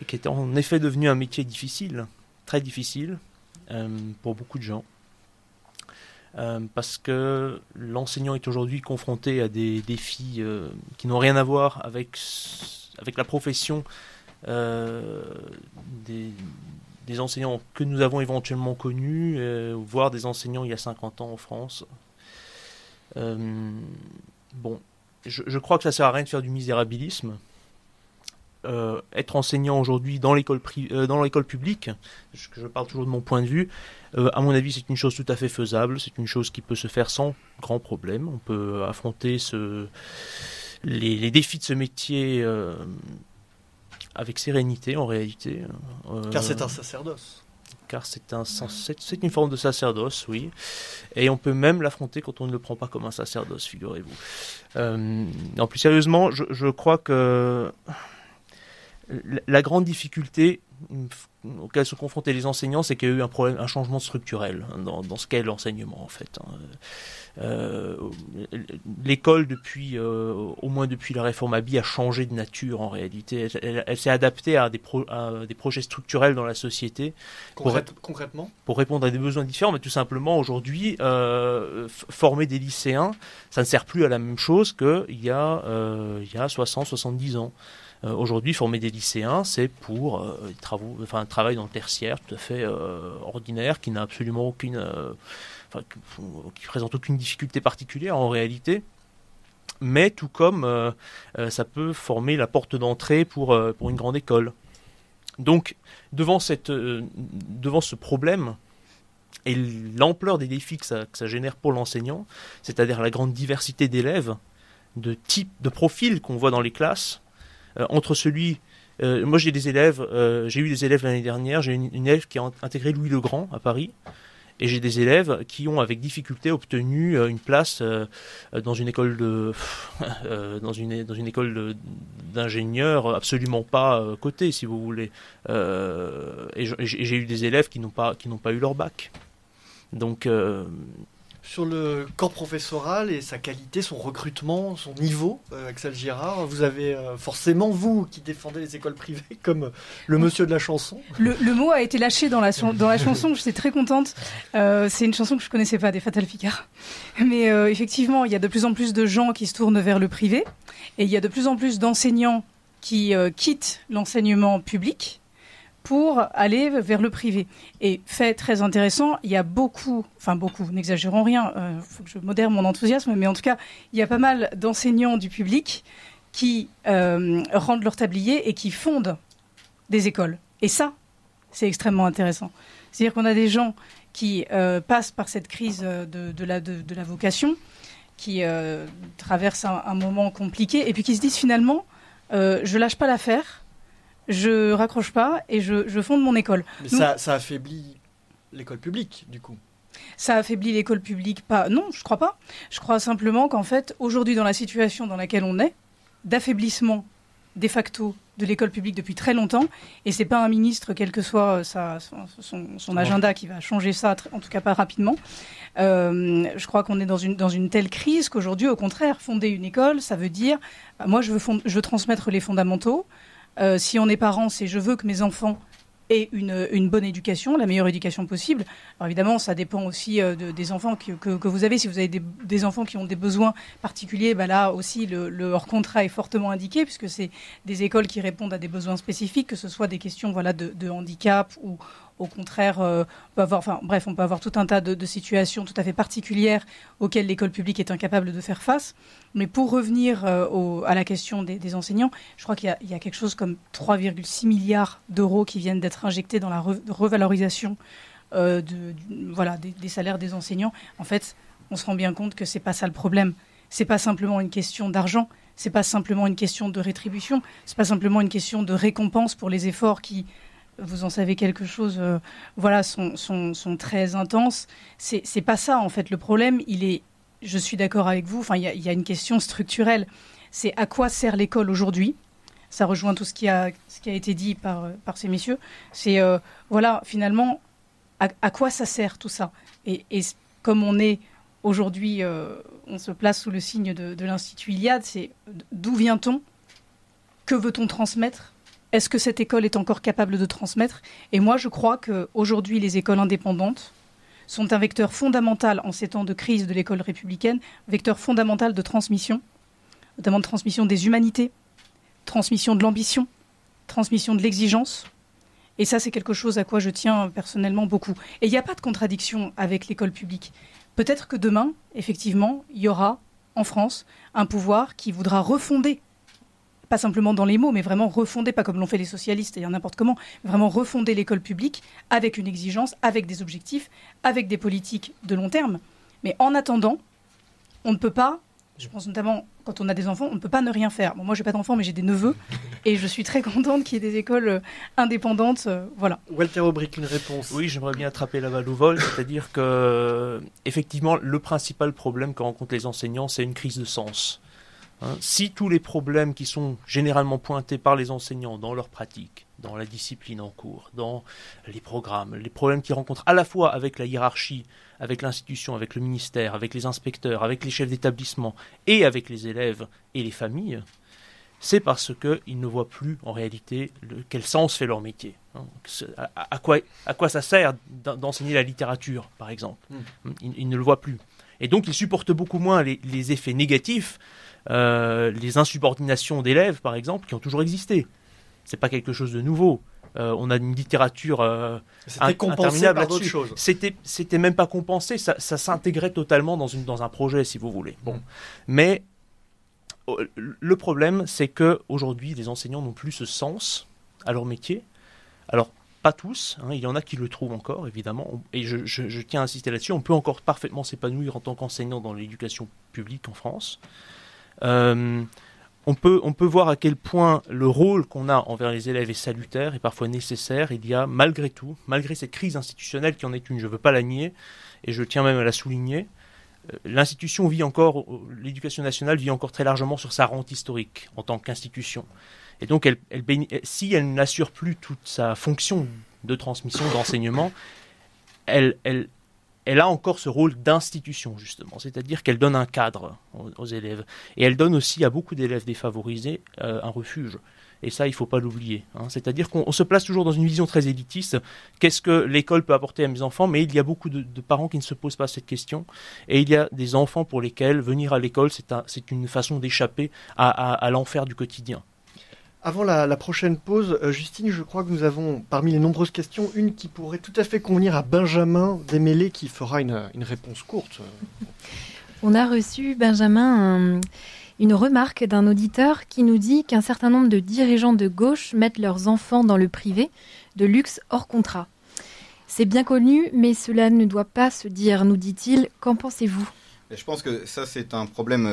et qui est en effet devenu un métier difficile, très difficile, pour beaucoup de gens, parce que l'enseignant est aujourd'hui confronté à des défis qui n'ont rien à voir avec la profession des enseignants que nous avons éventuellement connus, voire des enseignants il y a 50 ans en France. Bon, je crois que ça sert à rien de faire du misérabilisme. être enseignant aujourd'hui dans l'école publique, je parle toujours de mon point de vue, à mon avis c'est une chose tout à fait faisable, c'est une chose qui peut se faire sans grand problème. On peut affronter les défis de ce métier avec sérénité en réalité. Car c'est un sacerdoce. Car c'est une forme de sacerdoce, oui. Et on peut même l'affronter quand on ne le prend pas comme un sacerdoce, figurez-vous. Non, plus sérieusement, je crois que la grande difficulté auquel sont confrontés les enseignants, c'est qu'il y a eu un changement structurel dans ce qu'est l'enseignement, en fait. L'école, au moins depuis la réforme Haby, a changé de nature, en réalité. Elle s'est adaptée à des projets structurels dans la société. Concrètement ? Pour répondre à des besoins différents, mais tout simplement, aujourd'hui, former des lycéens, ça ne sert plus à la même chose qu'il y a 60, 70 ans. Aujourd'hui, former des lycéens, c'est pour un travail dans le tertiaire tout à fait ordinaire, qui n'a absolument qui présente aucune difficulté particulière en réalité. Mais tout comme ça peut former la porte d'entrée pour une grande école. Donc, devant ce problème et l'ampleur des défis que ça génère pour l'enseignant, c'est-à-dire la grande diversité d'élèves, de types, de profils qu'on voit dans les classes, entre celui... moi j'ai eu des élèves l'année dernière, j'ai une élève qui a intégré Louis le Grand à Paris, et j'ai des élèves qui ont avec difficulté obtenu une place dans une école d'ingénieurs absolument pas cotée, si vous voulez. Et j'ai eu des élèves qui n'ont pas eu leur bac. Donc... Sur le corps professoral et sa qualité, son recrutement, son niveau, Axel Girard, vous avez forcément, vous qui défendez les écoles privées comme le monsieur de la chanson. Le mot a été lâché dans la chanson, je suis très contente. C'est une chanson que je ne connaissais pas, des Fatal Picard. Mais effectivement, il y a de plus en plus de gens qui se tournent vers le privé et il y a de plus en plus d'enseignants qui quittent l'enseignement public pour aller vers le privé. Et fait très intéressant, il y a beaucoup, n'exagérons rien, faut que je modère mon enthousiasme, mais en tout cas, il y a pas mal d'enseignants du public qui rendent leur tablier et qui fondent des écoles. Et ça, c'est extrêmement intéressant. C'est-à-dire qu'on a des gens qui passent par cette crise de la vocation, qui traversent un moment compliqué, et puis qui se disent finalement, je lâche pas l'affaire, je raccroche pas et je fonde mon école. Mais ça affaiblit l'école publique, du coup. Ça affaiblit l'école publique, pas. Non, je crois pas. Je crois simplement qu'en fait, aujourd'hui, dans la situation dans laquelle on est, d'affaiblissement de facto de l'école publique depuis très longtemps, et c'est pas un ministre, quel que soit son agenda, qui va changer ça, en tout cas pas rapidement. Je crois qu'on est dans une telle crise qu'aujourd'hui, au contraire, fonder une école, ça veut dire, moi, je veux transmettre les fondamentaux. Si on est parent, c'est je veux que mes enfants aient une bonne éducation, la meilleure éducation possible. Alors évidemment, ça dépend aussi des enfants que vous avez. Si vous avez des enfants qui ont des besoins particuliers, là aussi, leur contrat est fortement indiqué, puisque c'est des écoles qui répondent à des besoins spécifiques, que ce soit des questions de handicap ou au contraire, on peut avoir tout un tas de situations tout à fait particulières auxquelles l'école publique est incapable de faire face. Mais pour revenir à la question des enseignants, je crois qu'il y a quelque chose comme 3,6 milliards d'euros qui viennent d'être injectés dans la revalorisation des salaires des enseignants. En fait, on se rend bien compte que c'est pas ça le problème. C'est pas simplement une question d'argent, c'est pas simplement une question de rétribution, c'est pas simplement une question de récompense pour les efforts qui... Vous en savez quelque chose, sont très intenses. C'est pas ça, en fait. Le problème, je suis d'accord avec vous, il y a une question structurelle. C'est à quoi sert l'école aujourd'hui ? Ça rejoint tout ce qui a été dit par ces messieurs. C'est, finalement, à quoi ça sert tout ça ? Et comme on est aujourd'hui, on se place sous le signe de l'Institut Iliade, c'est d'où vient-on ? Que veut-on transmettre ? Est-ce que cette école est encore capable de transmettre ? Et moi, je crois qu'aujourd'hui, les écoles indépendantes sont un vecteur fondamental en ces temps de crise de l'école républicaine, vecteur fondamental de transmission, notamment de transmission des humanités, transmission de l'ambition, transmission de l'exigence. Et ça, c'est quelque chose à quoi je tiens personnellement beaucoup. Et il n'y a pas de contradiction avec l'école publique. Peut-être que demain, effectivement, il y aura, en France, un pouvoir qui voudra refonder pas simplement dans les mots, mais vraiment refonder, pas comme l'ont fait les socialistes, et n'importe comment, vraiment refonder l'école publique avec une exigence, avec des objectifs, avec des politiques de long terme. Mais en attendant, on ne peut pas, je pense notamment quand on a des enfants, on ne peut pas ne rien faire. Bon, moi, je n'ai pas d'enfants, mais j'ai des neveux, et je suis très contente qu'il y ait des écoles indépendantes. Voilà. Walter Aubric, une réponse. Oui, j'aimerais bien attraper la balle au vol, c'est-à-dire que, effectivement, le principal problème que rencontrent les enseignants, c'est une crise de sens. Si tous les problèmes qui sont généralement pointés par les enseignants dans leur pratique, dans la discipline en cours, dans les programmes, les problèmes qu'ils rencontrent à la fois avec la hiérarchie, avec l'institution, avec le ministère, avec les inspecteurs, avec les chefs d'établissement et avec les élèves et les familles, c'est parce qu'ils ne voient plus en réalité quel sens fait leur métier. À quoi ça sert d'enseigner la littérature, par exemple. Ils ne le voient plus. Et donc ils supportent beaucoup moins les effets négatifs, les insubordinations d'élèves, par exemple, qui ont toujours existé. C'est pas quelque chose de nouveau. On a une littérature interminable là-dessus. C'était même pas compensé, ça s'intégrait totalement dans un projet, si vous voulez. Bon. Mais le problème, c'est qu'aujourd'hui, les enseignants n'ont plus ce sens à leur métier. Alors, pas tous, il y en a qui le trouvent encore, évidemment, et je tiens à insister là-dessus, on peut encore parfaitement s'épanouir en tant qu'enseignant dans l'éducation publique en France. On peut voir à quel point le rôle qu'on a envers les élèves est salutaire et parfois nécessaire. Il y a malgré tout, malgré cette crise institutionnelle qui en est une, je ne veux pas la nier, et je tiens même à la souligner, l'institution vit encore, l'éducation nationale vit encore très largement sur sa rente historique en tant qu'institution. Et donc, si elle n'assure plus toute sa fonction de transmission, d'enseignement, elle a encore ce rôle d'institution, justement. C'est-à-dire qu'elle donne un cadre aux élèves. Et elle donne aussi à beaucoup d'élèves défavorisés un refuge. Et ça, il ne faut pas l'oublier. C'est-à-dire qu'on se place toujours dans une vision très élitiste. Qu'est-ce que l'école peut apporter à mes enfants ? Mais il y a beaucoup de parents qui ne se posent pas cette question. Et il y a des enfants pour lesquels venir à l'école, c'est une façon d'échapper à l'enfer du quotidien. Avant la prochaine pause, Justine, je crois que nous avons, parmi les nombreuses questions, une qui pourrait tout à fait convenir à Benjamin Desmêlés, qui fera une réponse courte. On a reçu, Benjamin, une remarque d'un auditeur qui nous dit qu'un certain nombre de dirigeants de gauche mettent leurs enfants dans le privé, de luxe hors contrat. C'est bien connu, mais cela ne doit pas se dire, nous dit-il. Qu'en pensez-vous ? Je pense que ça, c'est un problème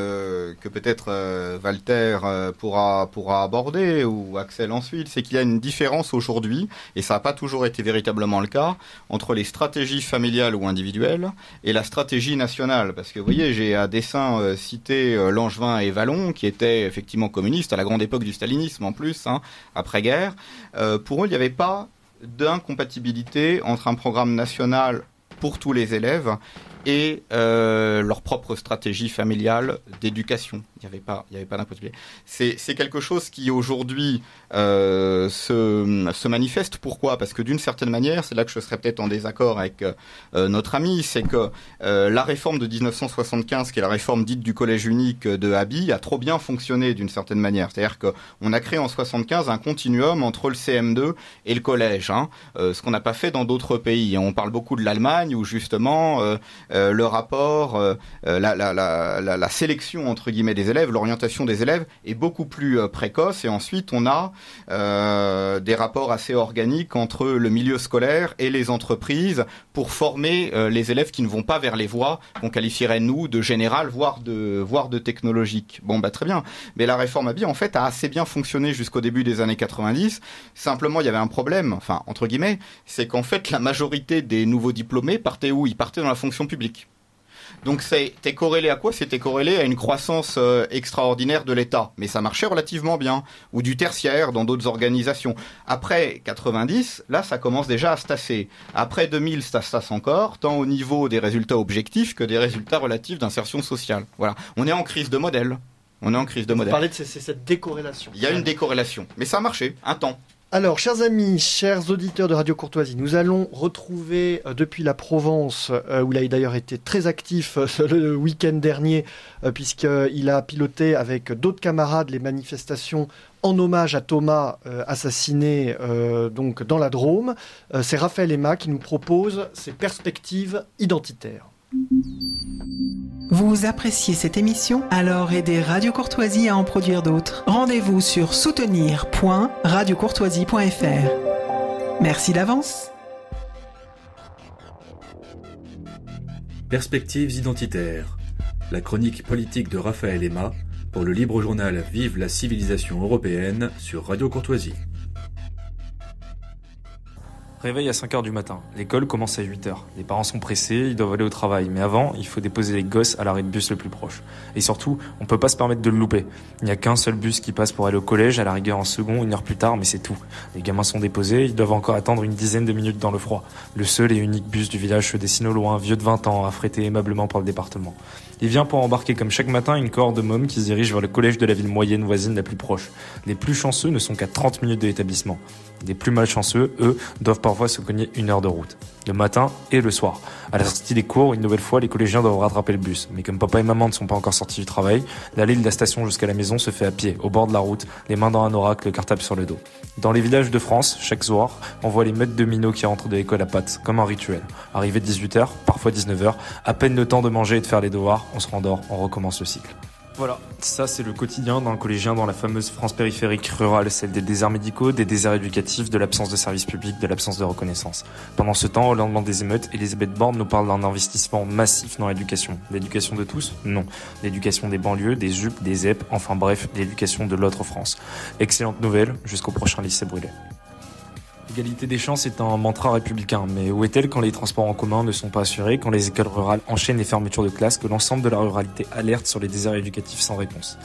que peut-être Walter pourra aborder, ou Axel ensuite. C'est qu'il y a une différence aujourd'hui, et ça n'a pas toujours été véritablement le cas, entre les stratégies familiales ou individuelles et la stratégie nationale. Parce que, vous voyez, j'ai à dessein cité Langevin et Vallon, qui étaient effectivement communistes à la grande époque du stalinisme en plus, après-guerre. Pour eux, il n'y avait pas d'incompatibilité entre un programme national pour tous les élèves et leur propre stratégie familiale d'éducation. Il n'y avait pas d'impossibilité. C'est quelque chose qui aujourd'hui se manifeste. Pourquoi ? Parce que d'une certaine manière, c'est là que je serais peut-être en désaccord avec notre ami, c'est que la réforme de 1975, qui est la réforme dite du collège unique de Haby, a trop bien fonctionné d'une certaine manière. C'est-à-dire qu'on a créé en 75 un continuum entre le CM2 et le collège, ce qu'on n'a pas fait dans d'autres pays. On parle beaucoup de l'Allemagne, où justement le rapport, la sélection entre guillemets des élèves, l'orientation des élèves est beaucoup plus précoce, et ensuite on a des rapports assez organiques entre le milieu scolaire et les entreprises pour former les élèves qui ne vont pas vers les voies qu'on qualifierait nous de générales, voire de technologiques. Bon, très bien. Mais la réforme Haby en fait a assez bien fonctionné jusqu'au début des années 90. Simplement, il y avait un problème, enfin entre guillemets, c'est qu'en fait la majorité des nouveaux diplômés partaient où ? Ils partaient dans la fonction publique. Donc c'était corrélé à quoi ? C'était corrélé à une croissance extraordinaire de l'État. Mais ça marchait relativement bien. Ou du tertiaire dans d'autres organisations. Après 90, là ça commence déjà à se tasser. Après 2000, ça se tasse encore, tant au niveau des résultats objectifs que des résultats relatifs d'insertion sociale. Voilà. On est en crise de modèle. Vous parlez de cette décorrélation. Il y a une décorrélation. Mais ça a marché, un temps. Alors, chers amis, chers auditeurs de Radio Courtoisie, nous allons retrouver depuis la Provence, où il a d'ailleurs été très actif le week-end dernier, puisqu'il a piloté avec d'autres camarades les manifestations en hommage à Thomas, assassiné donc dans la Drôme. C'est Raphaël Emma qui nous propose ses perspectives identitaires. Vous appréciez cette émission? Alors aidez Radio Courtoisie à en produire d'autres. Rendez-vous sur soutenir.radiocourtoisie.fr. Merci d'avance. Perspectives identitaires. La chronique politique de Raphaël Emma pour le libre journal Vive la civilisation européenne sur Radio Courtoisie. Réveil à 5h du matin. L'école commence à 8h. Les parents sont pressés, ils doivent aller au travail. Mais avant, il faut déposer les gosses à l'arrêt de bus le plus proche. Et surtout, on peut pas se permettre de le louper. Il n'y a qu'un seul bus qui passe pour aller au collège, à la rigueur en second, 1 heure plus tard, mais c'est tout. Les gamins sont déposés, ils doivent encore attendre une dizaine de minutes dans le froid. Le seul et unique bus du village se dessine au loin, vieux de 20 ans, affrété aimablement par le département. Il vient pour embarquer comme chaque matin une cohorte de mômes qui se dirige vers le collège de la ville moyenne voisine la plus proche. Les plus chanceux ne sont qu'à 30 minutes de l'établissement. Les plus malchanceux, eux, doivent parfois se cogner 1 heure de route. Le matin et le soir. À la sortie des cours, une nouvelle fois, les collégiens doivent rattraper le bus. Mais comme papa et maman ne sont pas encore sortis du travail, l'allée de la station jusqu'à la maison se fait à pied, au bord de la route, les mains dans un oracle, le cartable sur le dos. Dans les villages de France, chaque soir, on voit les meutes de minots qui rentrent de l'école à pattes, comme un rituel. Arrivé 18h, parfois 19h, à peine le temps de manger et de faire les devoirs, on se rendort, on recommence le cycle. Voilà, ça c'est le quotidien d'un collégien dans la fameuse France périphérique rurale, celle des déserts médicaux, des déserts éducatifs, de l'absence de services publics, de l'absence de reconnaissance. Pendant ce temps, au lendemain des émeutes, Elisabeth Borne nous parle d'un investissement massif dans l'éducation. L'éducation de tous? Non. L'éducation des banlieues, des UP, des ZEP, enfin bref, l'éducation de l'autre France. Excellente nouvelle, jusqu'au prochain lycée brûlé. L'égalité des chances est un mantra républicain, mais où est-elle quand les transports en commun ne sont pas assurés, quand les écoles rurales enchaînent les fermetures de classes, que l'ensemble de la ruralité alerte sur les déserts éducatifs sans réponse?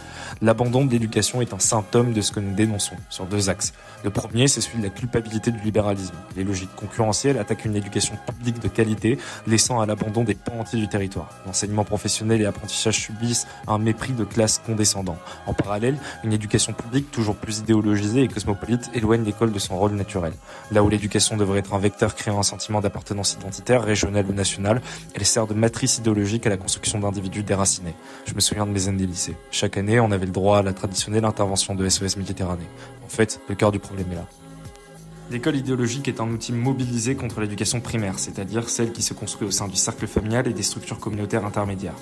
L'abandon de l'éducation est un symptôme de ce que nous dénonçons, sur 2 axes. Le premier, c'est celui de la culpabilité du libéralisme. Les logiques concurrentielles attaquent une éducation publique de qualité, laissant à l'abandon des pans entiers du territoire. L'enseignement professionnel et l'apprentissage subissent un mépris de classe condescendant. En parallèle, une éducation publique toujours plus idéologisée et cosmopolite éloigne l'école de son rôle naturel. Là où l'éducation devrait être un vecteur créant un sentiment d'appartenance identitaire, régionale ou nationale, elle sert de matrice idéologique à la construction d'individus déracinés. Je me souviens de mes années lycée. Chaque année, on avait le droit à la traditionnelle intervention de SOS Méditerranée. En fait, le cœur du problème est là. L'école idéologique est un outil mobilisé contre l'éducation primaire, c'est-à-dire celle qui se construit au sein du cercle familial et des structures communautaires intermédiaires.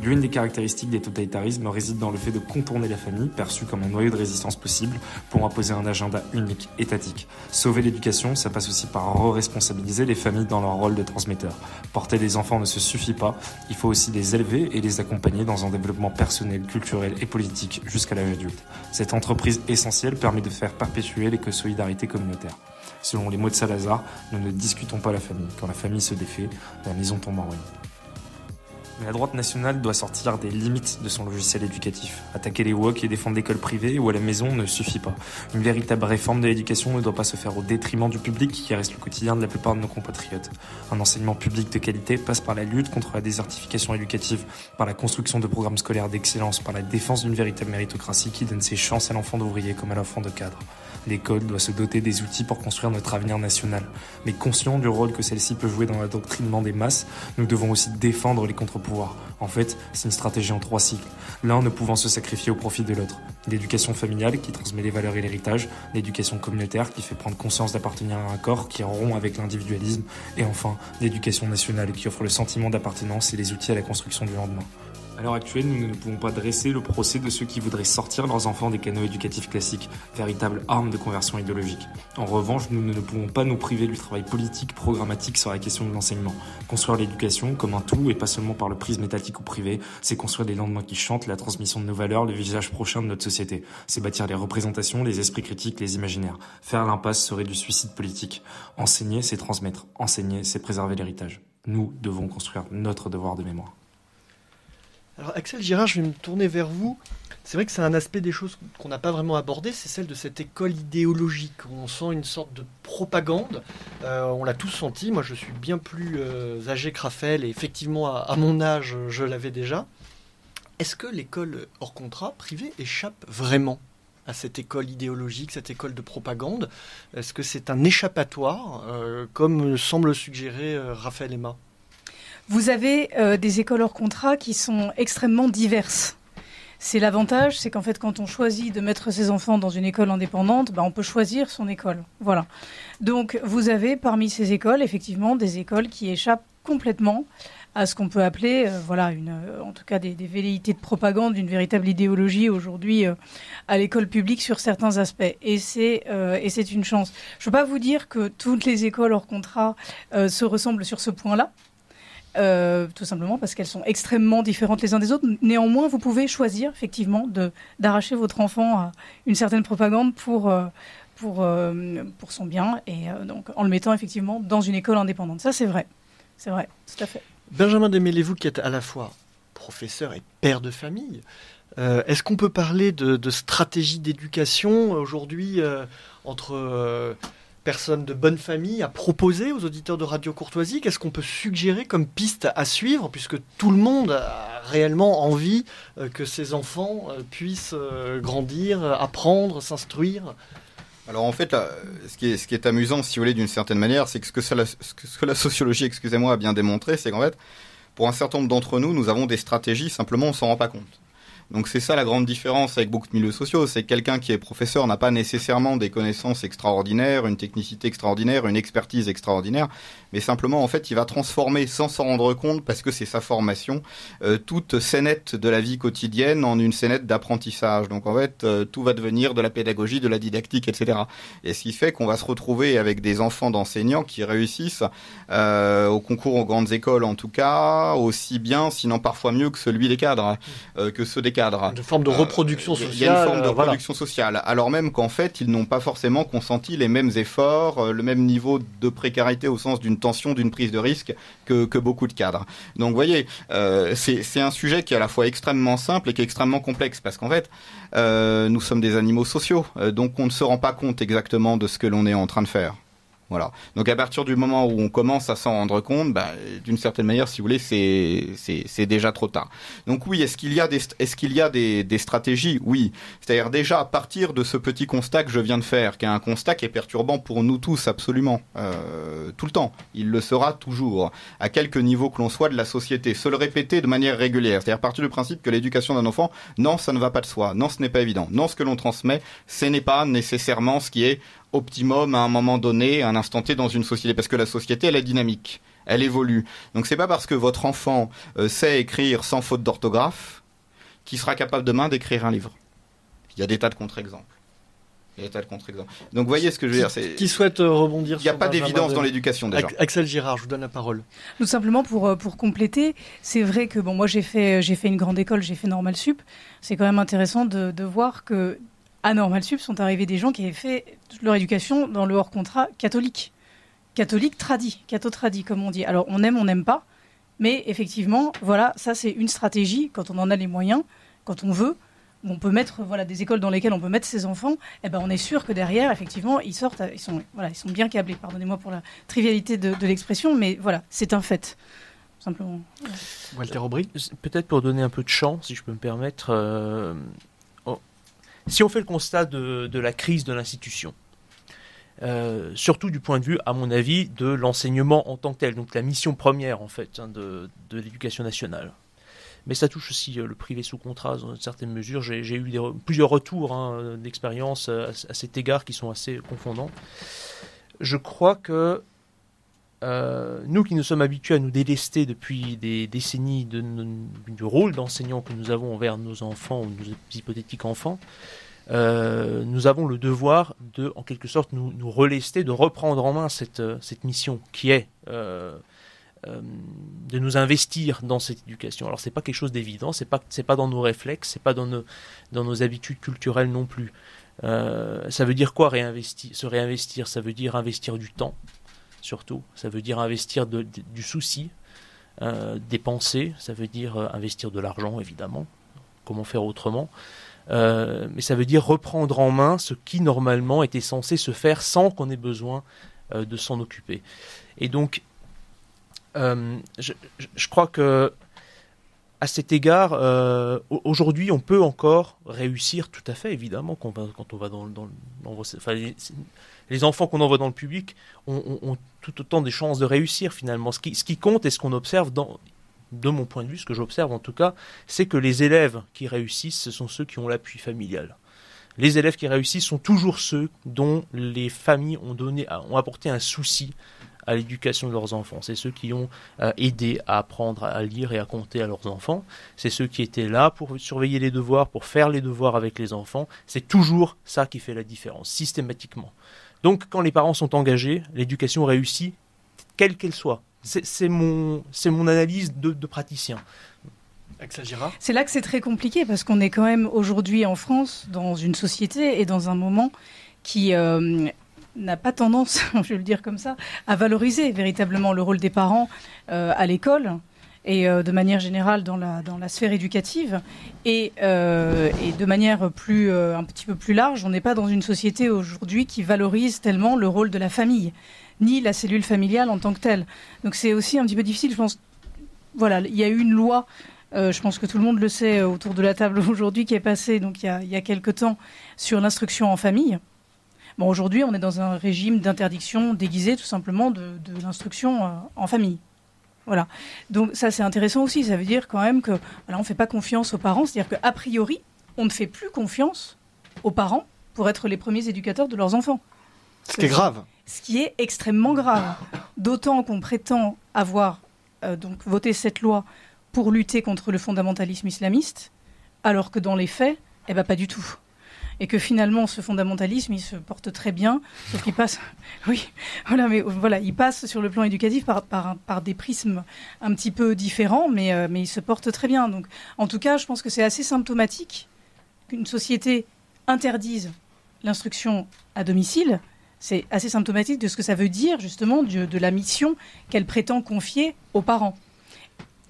L'une des caractéristiques des totalitarismes réside dans le fait de contourner la famille, perçue comme un noyau de résistance possible, pour imposer un agenda unique, étatique. Sauver l'éducation, ça passe aussi par re-responsabiliser les familles dans leur rôle de transmetteurs. Porter les enfants ne se suffit pas, il faut aussi les élever et les accompagner dans un développement personnel, culturel et politique jusqu'à l'âge adulte. Cette entreprise essentielle permet de faire perpétuer les solidarités communautaires. Selon les mots de Salazar, nous ne discutons pas la famille. Quand la famille se défait, la maison tombe en ruine. Mais la droite nationale doit sortir des limites de son logiciel éducatif. Attaquer les woke et défendre l'école privée ou à la maison ne suffit pas. Une véritable réforme de l'éducation ne doit pas se faire au détriment du public qui reste le quotidien de la plupart de nos compatriotes. Un enseignement public de qualité passe par la lutte contre la désertification éducative, par la construction de programmes scolaires d'excellence, par la défense d'une véritable méritocratie qui donne ses chances à l'enfant d'ouvrier comme à l'enfant de cadre. L'école doit se doter des outils pour construire notre avenir national. Mais conscient du rôle que celle-ci peut jouer dans l'adoctrinement des masses, nous devons aussi défendre les contre-pouvoirs. En fait, c'est une stratégie en 3 cycles, l'un ne pouvant se sacrifier au profit de l'autre. L'éducation familiale qui transmet les valeurs et l'héritage, l'éducation communautaire qui fait prendre conscience d'appartenir à un corps qui rompt avec l'individualisme, et enfin, l'éducation nationale qui offre le sentiment d'appartenance et les outils à la construction du lendemain. À l'heure actuelle, nous ne pouvons pas dresser le procès de ceux qui voudraient sortir leurs enfants des canaux éducatifs classiques, véritable arme de conversion idéologique. En revanche, nous ne pouvons pas nous priver du travail politique, programmatique sur la question de l'enseignement. Construire l'éducation comme un tout et pas seulement par le prisme étatique ou privé, c'est construire des lendemains qui chantent, la transmission de nos valeurs, le visage prochain de notre société. C'est bâtir les représentations, les esprits critiques, les imaginaires. Faire l'impasse serait du suicide politique. Enseigner, c'est transmettre. Enseigner, c'est préserver l'héritage. Nous devons construire notre devoir de mémoire. Alors Axel Girard, je vais me tourner vers vous. C'est vrai que c'est un aspect des choses qu'on n'a pas vraiment abordé, c'est celle de cette école idéologique, où on sent une sorte de propagande. On l'a tous senti, moi je suis bien plus âgé que Raphaël, et effectivement à mon âge, je l'avais déjà. Est-ce que l'école hors contrat privée échappe vraiment à cette école idéologique, cette école de propagande? Est-ce que c'est un échappatoire, comme semble suggérer Raphaël Emma? Vous avez des écoles hors contrat qui sont extrêmement diverses. C'est l'avantage, c'est qu'en fait, quand on choisit de mettre ses enfants dans une école indépendante, on peut choisir son école. Voilà. Donc, vous avez parmi ces écoles, effectivement, des écoles qui échappent complètement à ce qu'on peut appeler, en tout cas des velléités de propagande, d'une véritable idéologie aujourd'hui à l'école publique sur certains aspects. Et c'est une chance. Je ne peux pas vous dire que toutes les écoles hors contrat se ressemblent sur ce point-là. Tout simplement parce qu'elles sont extrêmement différentes les uns des autres. Néanmoins, vous pouvez choisir effectivement d'arracher votre enfant à une certaine propagande pour son bien, et donc en le mettant effectivement dans une école indépendante. Ça, c'est vrai, tout à fait. Benjamin Desmêlés-vous qui êtes à la fois professeur et père de famille, est-ce qu'on peut parler de stratégie d'éducation aujourd'hui entre personnes de bonne famille à proposer aux auditeurs de Radio Courtoisie? Qu'est-ce qu'on peut suggérer comme piste à suivre, puisque tout le monde a réellement envie que ses enfants puissent grandir, apprendre, s'instruire? Alors en fait, là, ce qui est amusant, si vous voulez, d'une certaine manière, c'est que ce que la sociologie, a bien démontré, c'est qu'en fait, pour un certain nombre d'entre nous, nous avons des stratégies, simplement on s'en rend pas compte. Donc c'est ça la grande différence avec beaucoup de milieux sociaux, c'est que quelqu'un qui est professeur n'a pas nécessairement des connaissances extraordinaires, une technicité extraordinaire, une expertise extraordinaire, mais simplement en fait il va transformer sans s'en rendre compte, parce que c'est sa formation, toute scénette de la vie quotidienne en une scénette d'apprentissage. Donc en fait tout va devenir de la pédagogie, de la didactique, etc. Et ce qui fait qu'on va se retrouver avec des enfants d'enseignants qui réussissent au concours aux grandes écoles en tout cas, aussi bien, sinon parfois mieux que celui des cadres, que ceux des cadres. Une forme de reproduction sociale. Il y a une forme de reproduction sociale, alors même qu'en fait, ils n'ont pas forcément consenti les mêmes efforts, le même niveau de précarité au sens d'une tension, d'une prise de risque que beaucoup de cadres. Donc, vous voyez, c'est un sujet qui est à la fois extrêmement simple et qui est extrêmement complexe, parce qu'en fait, nous sommes des animaux sociaux, donc on ne se rend pas compte exactement de ce que l'on est en train de faire. Voilà. Donc à partir du moment où on commence à s'en rendre compte, d'une certaine manière, si vous voulez, c'est déjà trop tard. Donc oui, est-ce qu'il y a des stratégies? Oui. C'est-à-dire déjà à partir de ce petit constat que je viens de faire, qui est un constat qui est perturbant pour nous tous absolument, tout le temps. Il le sera toujours, à quelque niveau que l'on soit de la société. Se le répéter de manière régulière. C'est-à-dire partir du principe que l'éducation d'un enfant, non, ça ne va pas de soi. Non, ce n'est pas évident. Non, ce que l'on transmet, ce n'est pas nécessairement ce qui est optimum à un moment donné, à un instant T dans une société, parce que la société elle est dynamique, elle évolue. Donc c'est pas parce que votre enfant sait écrire sans faute d'orthographe qu'il sera capable demain d'écrire un livre. Il y a des tas de contre-exemples. Donc vous voyez ce que je veux dire. Qui souhaite rebondir? Il n'y a pas d'évidence dans l'éducation déjà. Axel Girard, je vous donne la parole. Tout simplement pour compléter, c'est vrai que moi j'ai fait une grande école, j'ai fait Normal Sup. C'est quand même intéressant de voir que à Normal Sup sont arrivés des gens qui avaient fait leur éducation dans le hors-contrat catholique catho-tradi, comme on dit. Alors, on aime, on n'aime pas, mais effectivement, voilà, ça c'est une stratégie, quand on en a les moyens, quand on veut, on peut mettre des écoles dans lesquelles on peut mettre ses enfants, on est sûr que derrière, effectivement, ils sont bien câblés. Pardonnez-moi pour la trivialité de l'expression, mais voilà, c'est un fait. Simplement. Voilà. Walter Aubry. Peut-être pour donner un peu de champ, si je peux me permettre... Si on fait le constat de la crise de l'institution, surtout du point de vue, à mon avis, de l'enseignement en tant que tel, donc la mission première en fait de l'éducation nationale. Mais ça touche aussi le privé sous contrat dans une certaine mesure. J'ai eu plusieurs retours d'expérience à cet égard qui sont assez confondants. Je crois que nous qui nous sommes habitués à nous délester depuis des décennies du rôle d'enseignant que nous avons envers nos enfants ou nos hypothétiques enfants, nous avons le devoir de, en quelque sorte, nous relester, de reprendre en main cette mission qui est de nous investir dans cette éducation. Alors c'est pas quelque chose d'évident, c'est pas dans nos réflexes, c'est pas dans nos habitudes culturelles non plus. Ça veut dire quoi se réinvestir? Ça veut dire investir du temps. Surtout, ça veut dire investir du souci, des pensées, ça veut dire investir de l'argent, évidemment, comment faire autrement, mais ça veut dire reprendre en main ce qui, normalement, était censé se faire sans qu'on ait besoin de s'en occuper. Et donc, je crois que, à cet égard, aujourd'hui, on peut encore réussir, tout à fait, évidemment, quand on va les enfants qu'on envoie dans le public ont tout autant des chances de réussir finalement. Ce qui compte et ce qu'on observe, de mon point de vue, ce que j'observe en tout cas, c'est que les élèves qui réussissent, ce sont ceux qui ont l'appui familial. Les élèves qui réussissent sont toujours ceux dont les familles ont apporté un souci à l'éducation de leurs enfants. C'est ceux qui ont aidé à apprendre à lire et à compter à leurs enfants. C'est ceux qui étaient là pour surveiller les devoirs, pour faire les devoirs avec les enfants. C'est toujours ça qui fait la différence, systématiquement. Donc, quand les parents sont engagés, l'éducation réussit, quelle qu'elle soit. C'est mon analyse de praticien. Axel Girard. C'est là que c'est très compliqué, parce qu'on est quand même aujourd'hui en France, dans une société et dans un moment qui n'a pas tendance, je vais le dire comme ça, à valoriser véritablement le rôle des parents à l'école et de manière générale dans la sphère éducative. Et de manière un petit peu plus large, on n'est pas dans une société aujourd'hui qui valorise tellement le rôle de la famille, ni la cellule familiale en tant que telle. Donc c'est aussi un petit peu difficile, je pense. Voilà, il y a eu une loi, je pense que tout le monde le sait autour de la table aujourd'hui, qui est passée donc, il y a quelque temps sur l'instruction en famille. Bon, aujourd'hui, on est dans un régime d'interdiction déguisée, tout simplement, de l'instruction en famille. Voilà. Donc ça, c'est intéressant aussi. Ça veut dire quand même que voilà, on ne fait pas confiance aux parents. C'est-à-dire qu'a priori, on ne fait plus confiance aux parents pour être les premiers éducateurs de leurs enfants. Ce qui est grave. Ce qui est extrêmement grave. D'autant qu'on prétend avoir donc voté cette loi pour lutter contre le fondamentalisme islamiste, alors que dans les faits, pas du tout. Et que finalement, ce fondamentalisme, il se porte très bien, sauf qu'il passe, il passe sur le plan éducatif par des prismes un petit peu différents, mais il se porte très bien. Donc, en tout cas, je pense que c'est assez symptomatique qu'une société interdise l'instruction à domicile. C'est assez symptomatique de ce que ça veut dire, justement, de la mission qu'elle prétend confier aux parents.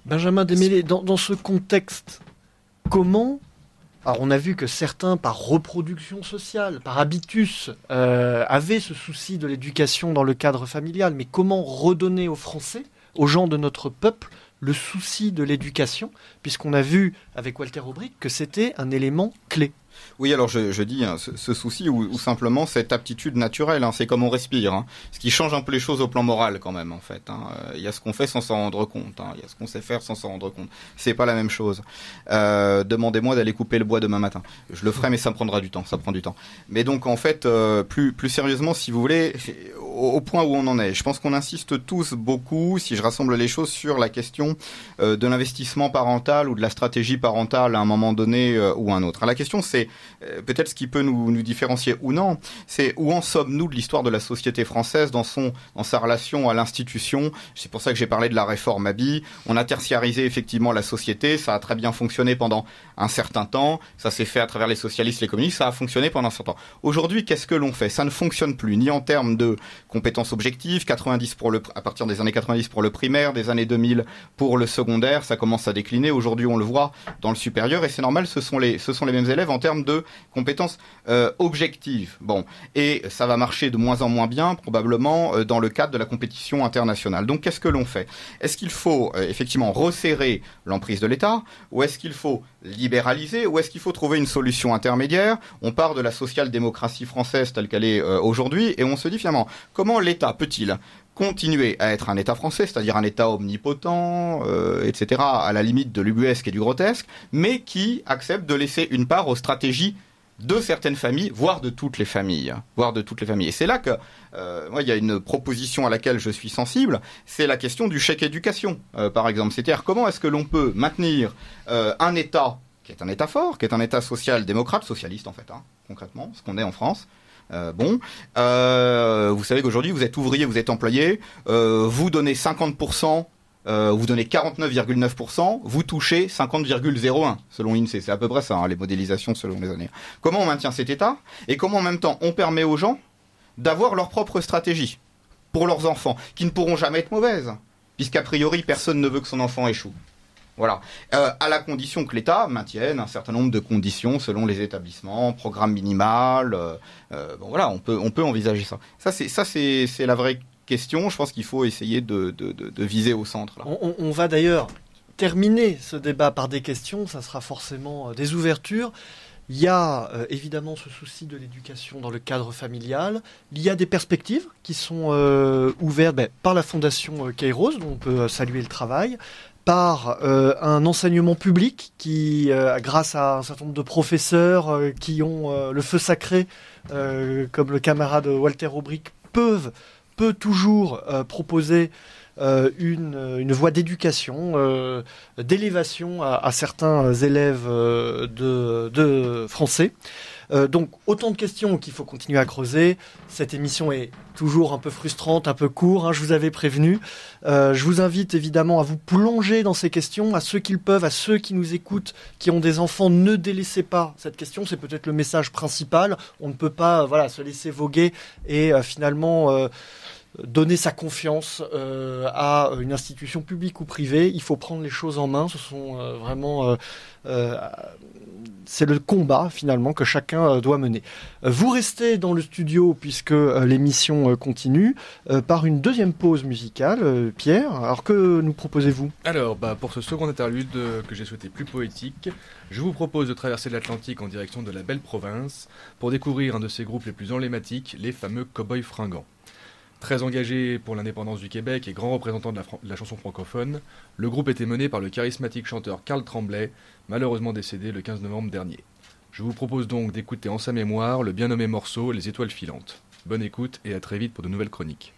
Benjamin Desmêlés, dans ce contexte, comment... Alors on a vu que certains, par reproduction sociale, par habitus, avaient ce souci de l'éducation dans le cadre familial. Mais comment redonner aux Français, aux gens de notre peuple, le souci de l'éducation, puisqu'on a vu avec Walter Aubric que c'était un élément clé? Oui, alors je dis ce souci ou simplement cette aptitude naturelle, c'est comme on respire, ce qui change un peu les choses au plan moral quand même en fait. Il y a ce qu'on fait sans s'en rendre compte, il y a ce qu'on sait faire sans s'en rendre compte. C'est pas la même chose. Demandez-moi d'aller couper le bois demain matin. Je le ferai, mais ça prendra du temps, ça prend du temps. Mais donc en fait, plus sérieusement, si vous voulez, au point où on en est, je pense qu'on insiste tous beaucoup, si je rassemble les choses, sur la question de l'investissement parental ou de la stratégie parentale à un moment donné ou à un autre. Alors, la question c'est peut-être ce qui peut nous différencier ou non, c'est où en sommes-nous de l'histoire de la société française dans sa relation à l'institution. C'est pour ça que j'ai parlé de la réforme Abi. On a tertiarisé effectivement la société, ça a très bien fonctionné pendant un certain temps, ça s'est fait à travers les socialistes, les communistes, ça a fonctionné pendant un certain temps. Aujourd'hui, qu'est-ce que l'on fait? Ça ne fonctionne plus, ni en termes de compétences objectives, à partir des années 90 pour le primaire, des années 2000 pour le secondaire, ça commence à décliner. Aujourd'hui, on le voit dans le supérieur et c'est normal, ce sont les mêmes élèves en termes de compétences objectives. Bon, et ça va marcher de moins en moins bien, probablement, dans le cadre de la compétition internationale. Donc, qu'est-ce que l'on fait? Est-ce qu'il faut effectivement resserrer l'emprise de l'État, ou est-ce qu'il faut libéraliser, ou est-ce qu'il faut trouver une solution intermédiaire? On part de la social-démocratie française telle qu'elle est aujourd'hui, et on se dit finalement, comment l'État peut-il continuer à être un État français, c'est-à-dire un État omnipotent, etc., à la limite de l'ubuesque et du grotesque, mais qui accepte de laisser une part aux stratégies de certaines familles, voire de toutes les familles. Et c'est là que, moi, il y a une proposition à laquelle je suis sensible, c'est la question du chèque éducation, par exemple. C'est-à-dire, comment est-ce que l'on peut maintenir un État qui est un État fort, qui est un État social-démocrate, socialiste en fait, concrètement, ce qu'on est en France. Vous savez qu'aujourd'hui, vous êtes ouvrier, vous êtes employé, vous donnez 50%, vous donnez 49,9%, vous touchez 50,01 selon l'INSEE. C'est à peu près ça, les modélisations selon les années. Comment on maintient cet état et comment en même temps on permet aux gens d'avoir leur propre stratégie pour leurs enfants, qui ne pourront jamais être mauvaises, puisqu'a priori personne ne veut que son enfant échoue. Voilà, à la condition que l'État maintienne un certain nombre de conditions selon les établissements, programme minimal. Voilà, on peut envisager ça. Ça c'est la vraie question. Je pense qu'il faut essayer de viser au centre. Là. On va d'ailleurs terminer ce débat par des questions. Ça sera forcément des ouvertures. Il y a évidemment ce souci de l'éducation dans le cadre familial. Il y a des perspectives qui sont ouvertes par la Fondation Kairos, dont on peut saluer le travail, par un enseignement public qui, grâce à un certain nombre de professeurs qui ont le feu sacré, comme le camarade Walter Aubric, peut toujours proposer une voie d'éducation, d'élévation à certains élèves de français. Donc autant de questions qu'il faut continuer à creuser. Cette émission est toujours un peu frustrante, un peu courte, hein, je vous avais prévenu. Je vous invite évidemment à vous plonger dans ces questions, à ceux qui le peuvent, à ceux qui nous écoutent, qui ont des enfants, ne délaissez pas cette question, c'est peut-être le message principal. On ne peut pas se laisser voguer et finalement donner sa confiance à une institution publique ou privée. Il faut prendre les choses en main. Ce sont vraiment c'est le combat finalement que chacun doit mener. Vous restez dans le studio puisque l'émission continue par une deuxième pause musicale. Pierre, alors que nous proposez-vous ? Alors, pour ce second interlude que j'ai souhaité plus poétique, je vous propose de traverser l'Atlantique en direction de la belle province pour découvrir un de ces groupes les plus emblématiques, les fameux Cowboys Fringants. Très engagé pour l'indépendance du Québec et grand représentant de la chanson francophone, le groupe était mené par le charismatique chanteur Carl Tremblay, malheureusement décédé le 15 novembre dernier. Je vous propose donc d'écouter en sa mémoire le bien nommé morceau Les Étoiles Filantes. Bonne écoute et à très vite pour de nouvelles chroniques.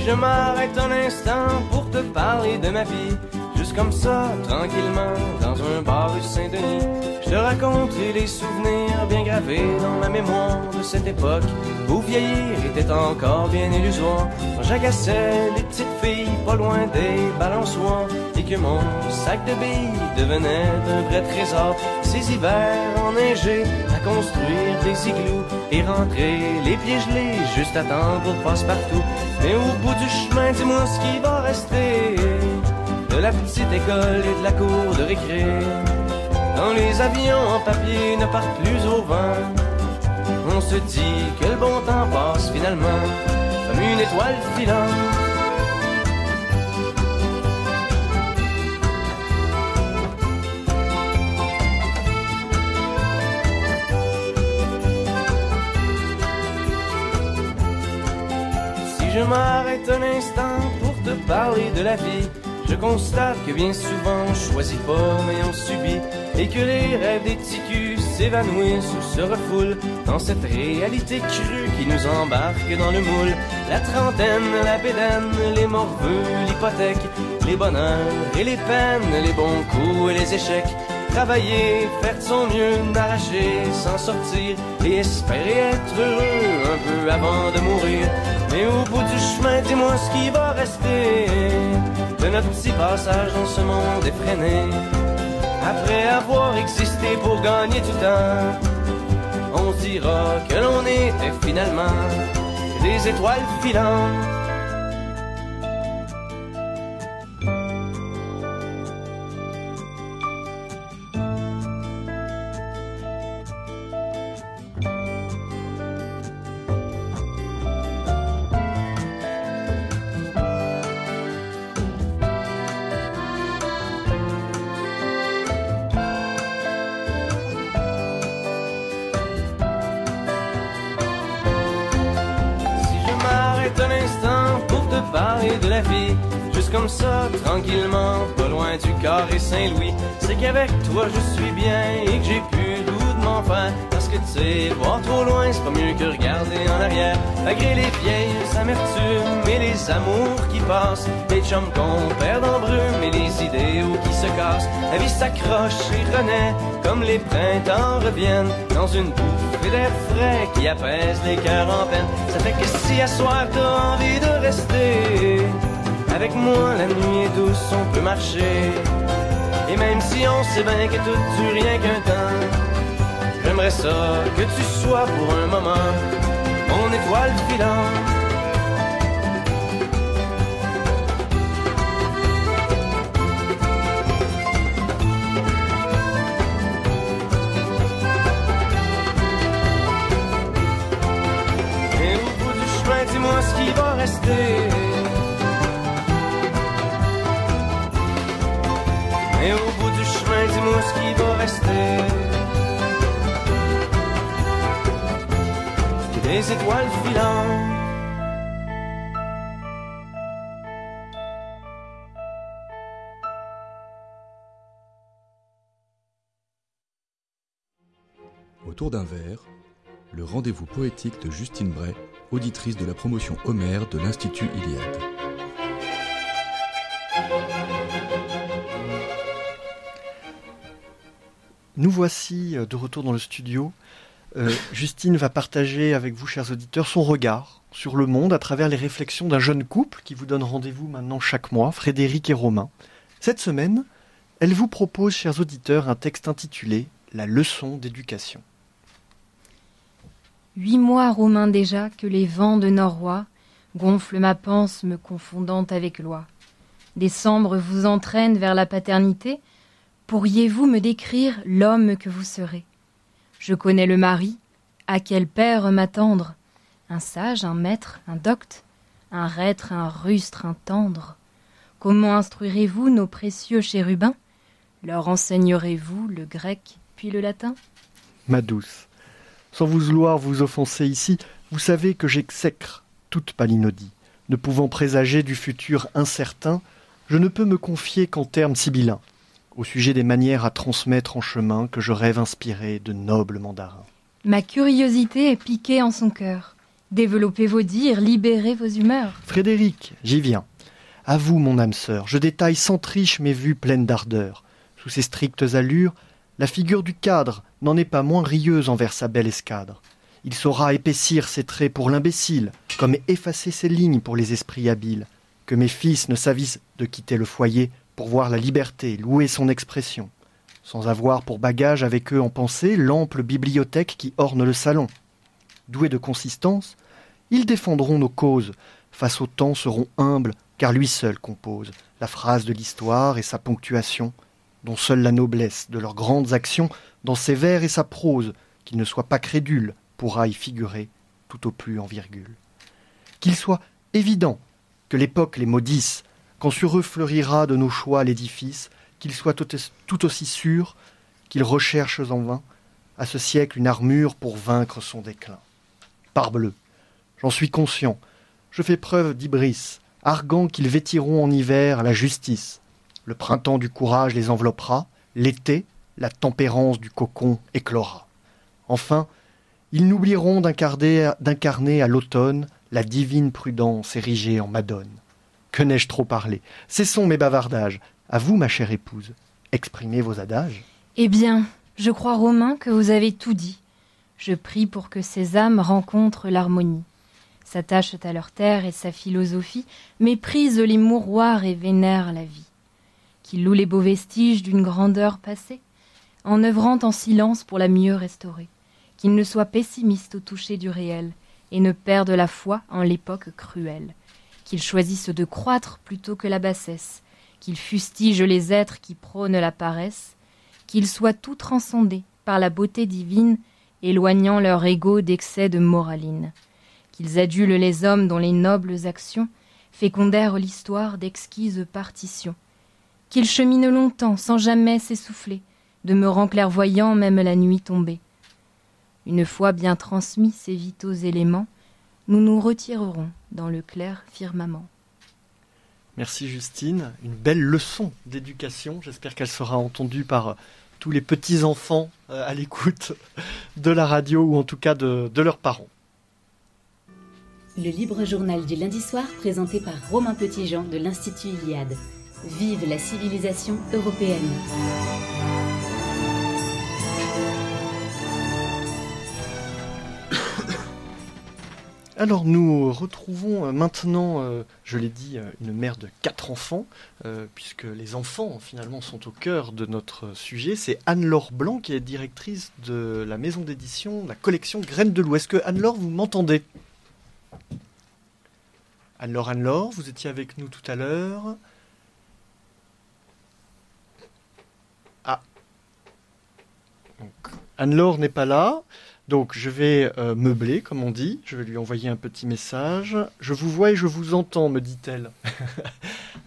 Je m'arrête un instant pour te parler de ma vie, juste comme ça, tranquillement, dans un bar rue Saint-Denis. Je te raconterai les souvenirs bien gravés dans ma mémoire de cette époque où vieillir était encore bien illusoire. Quand j'agaçais les petites filles pas loin des balançoires et que mon sac de billes devenait un vrai trésor. Ces hivers enneigés à construire des igloos et rentrer les pieds gelés juste à temps pour passe-partout. Mais au bout du chemin, dis-moi ce qui va rester de la petite école et de la cour de récré. Quand les avions en papier ne partent plus au vent, on se dit que le bon temps passe finalement comme une étoile filante. Je m'arrête un instant pour te parler de la vie. Je constate que bien souvent on choisit pas mais on subit, et que les rêves des ticus s'évanouissent ou se refoulent dans cette réalité crue qui nous embarque dans le moule. La trentaine, la bédaine, les morveux, l'hypothèque, les bonheurs et les peines, les bons coups et les échecs. Travailler, faire de son mieux, n'arracher, s'en sortir et espérer être heureux un peu avant de mourir. Mais au bout du chemin, dis-moi ce qui va rester de notre petit passage dans ce monde effréné. Après avoir existé pour gagner du temps, on dira que l'on était finalement des étoiles filantes. De la vie, juste comme ça, tranquillement, pas loin du carré Saint-Louis. C'est qu'avec toi je suis bien et que j'ai plus le goût de m'en faire. Parce que tu sais, voir trop loin, c'est pas mieux que regarder en arrière. Malgré les vieilles amertumes et les amours qui passent, les chums qu'on perd en brume et les idéaux qui se cassent. La vie s'accroche et renaît comme les printemps reviennent dans une bouffée d'air frais qui apaise les cœurs en peine. Ça fait que si à soir t'as envie de rester avec moi, la nuit est douce, on peut marcher Et même si on sait bien que tout dure rien qu'un temps, j'aimerais ça que tu sois pour un moment mon étoile filante. Et au bout du chemin, dis-moi ce qui va rester. Et au bout du chemin, dis-moi ce qui va rester. Des étoiles filantes. Autour d'un verre, le rendez-vous poétique de Justine Bray, auditrice de la promotion Homère de l'Institut Iliade. Nous voici de retour dans le studio. Justine va partager avec vous, chers auditeurs, son regard sur le monde à travers les réflexions d'un jeune couple qui vous donne rendez-vous maintenant chaque mois, Frédéric et Romain. Cette semaine, elle vous propose, chers auditeurs, un texte intitulé « La leçon d'éducation ». 8 mois, Romain, déjà, que les vents de Noroît gonflent ma panse, me confondant avec l'oie. Décembre vous entraîne vers la paternité. Pourriez-vous me décrire l'homme que vous serez ? Je connais le mari, à quel père m'attendre ? Un sage, un maître, un docte, un reître, un rustre, un tendre. Comment instruirez-vous nos précieux chérubins ? Leur enseignerez-vous le grec puis le latin ? Ma douce, sans vous vouloir vous offenser ici, vous savez que j'exècre toute palinodie. Ne pouvant présager du futur incertain, je ne peux me confier qu'en termes sibyllins, au sujet des manières à transmettre en chemin que je rêve inspiré de nobles mandarins. Ma curiosité est piquée en son cœur. Développez vos dires, libérez vos humeurs. Frédéric, j'y viens. À vous, mon âme sœur, je détaille sans triche mes vues pleines d'ardeur. Sous ses strictes allures, la figure du cadre n'en est pas moins rieuse envers sa belle escadre. Il saura épaissir ses traits pour l'imbécile, comme effacer ses lignes pour les esprits habiles. Que mes fils ne s'avisent de quitter le foyer pour voir la liberté, louer son expression, sans avoir pour bagage avec eux en pensée l'ample bibliothèque qui orne le salon. Doués de consistance, ils défendront nos causes, face au temps seront humbles, car lui seul compose la phrase de l'histoire et sa ponctuation, dont seule la noblesse de leurs grandes actions, dans ses vers et sa prose, qu'il ne soit pas crédule, pourra y figurer, tout au plus en virgule. Qu'il soit évident que l'époque les maudisse, quand sur eux fleurira de nos choix l'édifice, qu'ils soient tout aussi sûrs qu'ils recherchent en vain à ce siècle une armure pour vaincre son déclin. Parbleu, j'en suis conscient, je fais preuve d'hybris, arguant qu'ils vêtiront en hiver la justice. Le printemps du courage les enveloppera, l'été, la tempérance du cocon éclora. Enfin, ils n'oublieront d'incarner à l'automne la divine prudence érigée en Madone. Que n'ai-je trop parlé ? Cessons mes bavardages. À vous, ma chère épouse, exprimez vos adages. Eh bien, je crois, Romain, que vous avez tout dit. Je prie pour que ces âmes rencontrent l'harmonie, s'attachent à leur terre et sa philosophie, méprisent les mouroirs et vénèrent la vie. Qu'ils louent les beaux vestiges d'une grandeur passée, en œuvrant en silence pour la mieux restaurer. Qu'ils ne soient pessimistes au toucher du réel, et ne perdent la foi en l'époque cruelle. Qu'ils choisissent de croître plutôt que la bassesse, qu'ils fustigent les êtres qui prônent la paresse, qu'ils soient tout transcendés par la beauté divine, éloignant leur ego d'excès de moraline, qu'ils adulent les hommes dont les nobles actions fécondèrent l'histoire d'exquises partitions, qu'ils cheminent longtemps sans jamais s'essouffler, demeurant clairvoyants même la nuit tombée. Une fois bien transmis ces vitaux éléments, nous nous retirerons dans le clair firmament. Merci Justine, une belle leçon d'éducation. J'espère qu'elle sera entendue par tous les petits-enfants à l'écoute de la radio ou en tout cas de leurs parents. Le libre journal du lundi soir présenté par Romain Petitjean de l'Institut Iliade. Vive la civilisation européenne. Alors nous retrouvons maintenant, je l'ai dit, une mère de 4 enfants, puisque les enfants finalement sont au cœur de notre sujet. C'est Anne-Laure Blanc qui est directrice de la maison d'édition, la collection Graines de Loup. Est-ce que Anne-Laure, vous m'entendez ? Anne-Laure, vous étiez avec nous tout à l'heure. Ah. Donc, Anne-Laure n'est pas là. Donc je vais meubler, comme on dit. Je vais lui envoyer un petit message. Je vous vois et je vous entends, me dit-elle.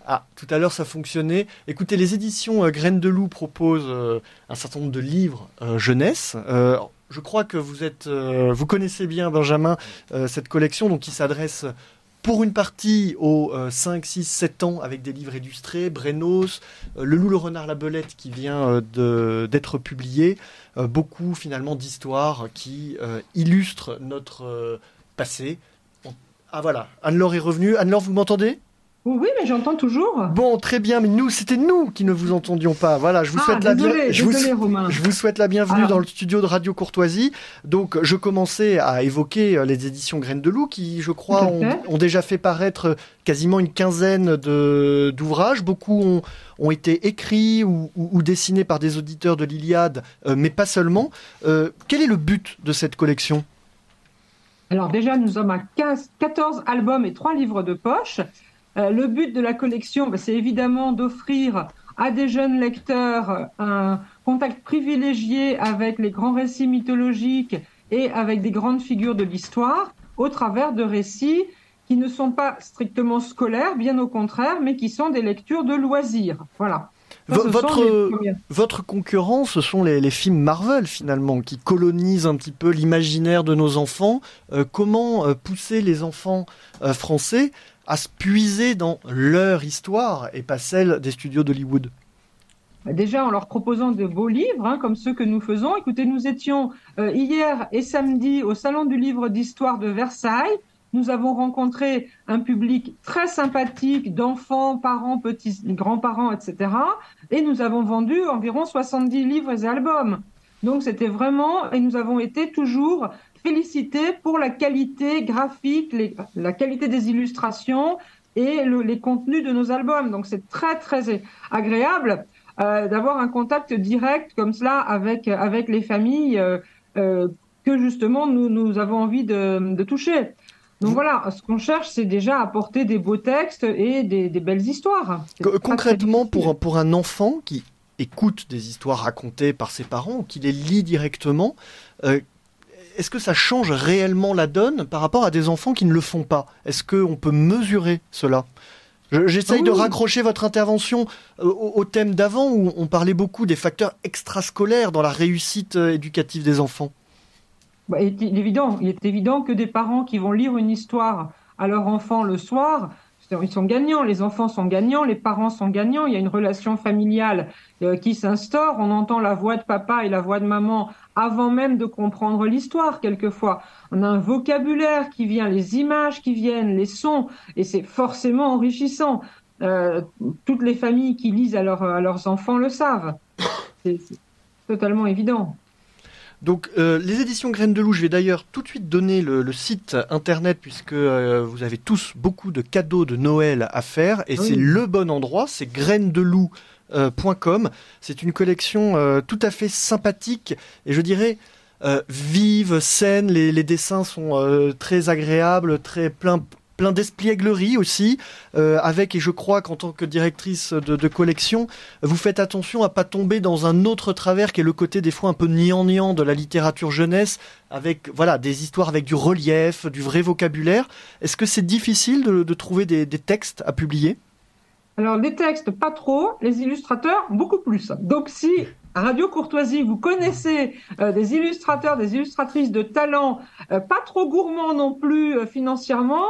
Ah, tout à l'heure ça fonctionnait. Écoutez, les éditions Graines de Loup proposent un certain nombre de livres jeunesse. Je crois que vous connaissez bien, Benjamin, cette collection donc, qui s'adresse pour une partie aux 5, 6, 7 ans avec des livres illustrés, Brennos, Le Loup, le Renard, la Belette qui vient d'être publié. Beaucoup finalement d'histoires qui illustrent notre passé. Ah voilà, Anne-Laure est revenue. Anne-Laure, vous m'entendez ? Oui, mais j'entends toujours. Bon, très bien, mais c'était nous qui ne vous entendions pas. Voilà, je vous souhaite Romain. Je vous souhaite la bienvenue dans le studio de Radio Courtoisie. Donc, je commençais à évoquer les éditions Graines de Loup qui, je crois, ont déjà fait paraître quasiment une quinzaine d'ouvrages. Beaucoup ont été écrits ou dessinés par des auditeurs de l'Iliade, mais pas seulement. Quel est le but de cette collection ? Alors déjà, nous sommes à 14 albums et 3 livres de poche. Le but de la collection, c'est évidemment d'offrir à des jeunes lecteurs un contact privilégié avec les grands récits mythologiques et avec des grandes figures de l'histoire, au travers de récits qui ne sont pas strictement scolaires, bien au contraire, mais qui sont des lectures de loisirs. Voilà. Votre concurrent, ce sont les films Marvel, finalement, qui colonisent un petit peu l'imaginaire de nos enfants. Comment pousser les enfants français à se puiser dans leur histoire et pas celle des studios d'Hollywood? Déjà en leur proposant de beaux livres, comme ceux que nous faisons. Écoutez, nous étions hier et samedi au Salon du livre d'histoire de Versailles. Nous avons rencontré un public très sympathique d'enfants, parents, petits, grands-parents, etc. Et nous avons vendu environ 70 livres et albums. Donc c'était vraiment, et nous avons été toujours félicités pour la qualité graphique, la qualité des illustrations et les contenus de nos albums. Donc c'est très très agréable d'avoir un contact direct comme cela avec les familles que justement nous avons envie de toucher. Donc voilà, ce qu'on cherche, c'est déjà apporter des beaux textes et des belles histoires. Concrètement, pour un enfant qui écoute des histoires racontées par ses parents ou qui les lit directement, est-ce que ça change réellement la donne par rapport à des enfants qui ne le font pas ? Est-ce qu'on peut mesurer cela ? J'essaye de raccrocher votre intervention au thème d'avant où on parlait beaucoup des facteurs extrascolaires dans la réussite éducative des enfants. Il est évident que des parents qui vont lire une histoire à leur enfant le soir, ils sont gagnants, les enfants sont gagnants, les parents sont gagnants, il y a une relation familiale qui s'instaure, on entend la voix de papa et la voix de maman avant même de comprendre l'histoire quelquefois. On a un vocabulaire qui vient, les images qui viennent, les sons, et c'est forcément enrichissant. Toutes les familles qui lisent à leurs enfants le savent. C'est totalement évident. Donc les éditions Graines de Loup, je vais d'ailleurs tout de suite donner le site internet puisque vous avez tous beaucoup de cadeaux de Noël à faire et c'est le bon endroit, c'est grainesdeloup.com. C'est une collection tout à fait sympathique et je dirais vive, saine, les dessins sont très agréables, très plein d'espièglerie aussi, avec, et je crois qu'en tant que directrice de collection, vous faites attention à pas tomber dans un autre travers qui est le côté des fois un peu gnangnan de la littérature jeunesse, avec des histoires avec du relief, du vrai vocabulaire. Est-ce que c'est difficile de trouver des textes à publier ? Alors les textes, pas trop, les illustrateurs, beaucoup plus. Donc si à Radio Courtoisie, vous connaissez des illustrateurs, des illustratrices de talent, pas trop gourmands non plus financièrement,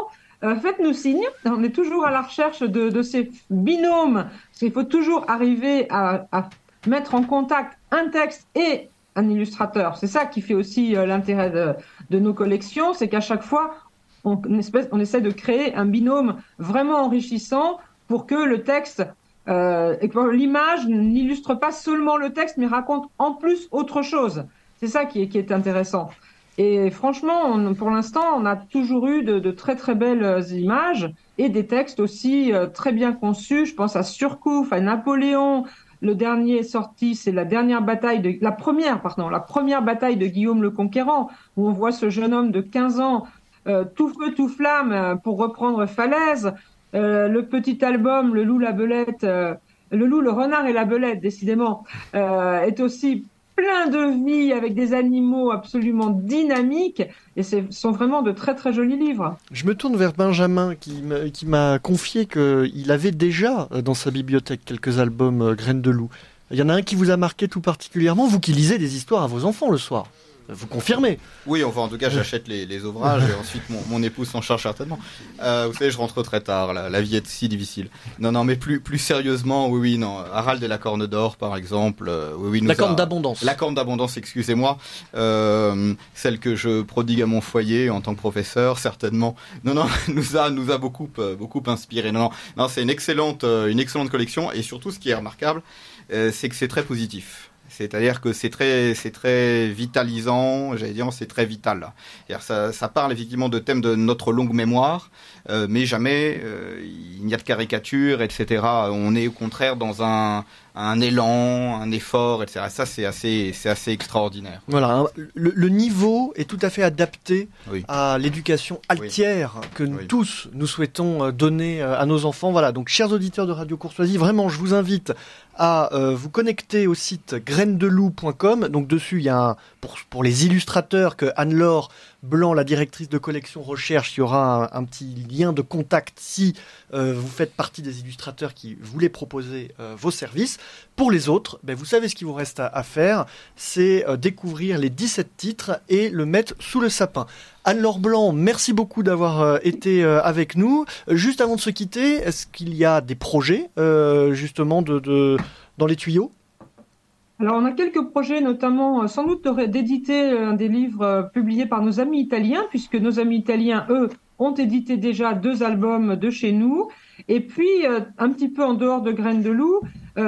faites-nous signe, on est toujours à la recherche de ces binômes, parce qu'il faut toujours arriver à mettre en contact un texte et un illustrateur. C'est ça qui fait aussi l'intérêt de nos collections, c'est qu'à chaque fois, on essaie de créer un binôme vraiment enrichissant pour que le texte et que l'image n'illustre pas seulement le texte, mais raconte en plus autre chose. C'est ça qui est intéressant. Et franchement, pour l'instant, on a toujours eu de très très belles images et des textes aussi très bien conçus. Je pense à Surcouf, à Napoléon. Le dernier sorti, c'est la première bataille de Guillaume le Conquérant, où on voit ce jeune homme de 15 ans, tout feu, tout flamme, pour reprendre Falaise. Le petit album, Le loup, la belette, le loup, le renard et la belette, décidément, est aussi plein de vie avec des animaux absolument dynamiques. Et ce sont vraiment de très très jolis livres. Je me tourne vers Benjamin qui m'a confié qu'il avait déjà dans sa bibliothèque quelques albums Graines de loup. Il y en a un qui vous a marqué tout particulièrement, vous qui lisez des histoires à vos enfants le soir. Vous confirmez? Oui, enfin en tout cas j'achète les ouvrages et ensuite mon épouse s'en charge certainement. Vous savez, je rentre très tard, la vie est si difficile. Non, mais plus sérieusement, oui, non. Harald et la corne d'or, par exemple. La corne d'abondance. La corne d'abondance, excusez-moi. Celle que je prodigue à mon foyer en tant que professeur, certainement. Non, nous a beaucoup inspiré. Non, c'est une excellente collection et surtout ce qui est remarquable, c'est que c'est très positif. C'est-à-dire que c'est très vitalisant, j'allais dire, c'est très vital. Ça parle effectivement de thèmes de notre longue mémoire, mais jamais il n'y a de caricature, etc. On est au contraire dans un élan, un effort, etc. Ça, c'est assez extraordinaire. Voilà, le niveau est tout à fait adapté à l'éducation altière que nous tous nous souhaitons donner à nos enfants. Voilà, donc chers auditeurs de Radio Courtoisie, vraiment, je vous invite à vous connecter au site grainesdeloup.com. Donc dessus, il y a pour les illustrateurs que Anne-Laure Blanc, la directrice de collection recherche, il y aura un petit lien de contact si vous faites partie des illustrateurs qui voulaient proposer vos services. Pour les autres, vous savez ce qu'il vous reste à faire, c'est découvrir les 17 titres et le mettre sous le sapin. Anne-Laure Blanc, merci beaucoup d'avoir été avec nous. Juste avant de se quitter, est-ce qu'il y a des projets justement dans les tuyaux ? Alors, on a quelques projets, notamment sans doute d'éditer des livres publiés par nos amis italiens, puisque nos amis italiens, eux, ont édité déjà 2 albums de chez nous. Et puis, un petit peu en dehors de Graines de loup,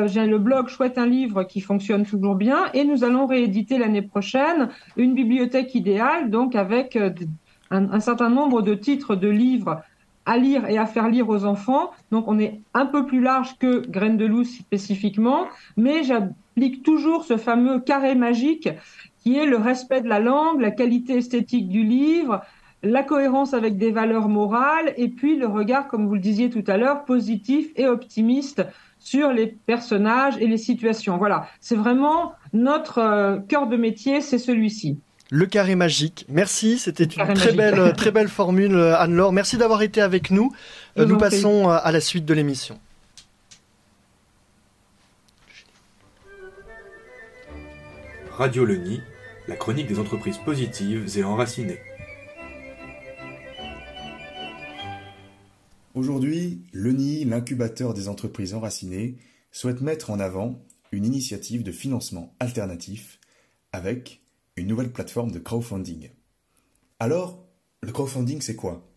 j'ai le blog Chouette un livre qui fonctionne toujours bien. Et nous allons rééditer l'année prochaine une bibliothèque idéale, donc avec un certain nombre de titres de livres à lire et à faire lire aux enfants. Donc, on est un peu plus large que Graines de loup spécifiquement, mais j'applique toujours ce fameux carré magique qui est le respect de la langue, la qualité esthétique du livre, la cohérence avec des valeurs morales et puis le regard, comme vous le disiez tout à l'heure, positif et optimiste sur les personnages et les situations. Voilà, c'est vraiment notre cœur de métier, c'est celui-ci. Le carré magique. Merci, c'était une très belle formule, Anne-Laure. Merci d'avoir été avec nous. Nous passons à la suite de l'émission. Radio Le Nid, la chronique des entreprises positives et enracinées. Aujourd'hui, Le Nid, l'incubateur des entreprises enracinées, souhaite mettre en avant une initiative de financement alternatif avec une nouvelle plateforme de crowdfunding. Alors, le crowdfunding, c'est quoi ?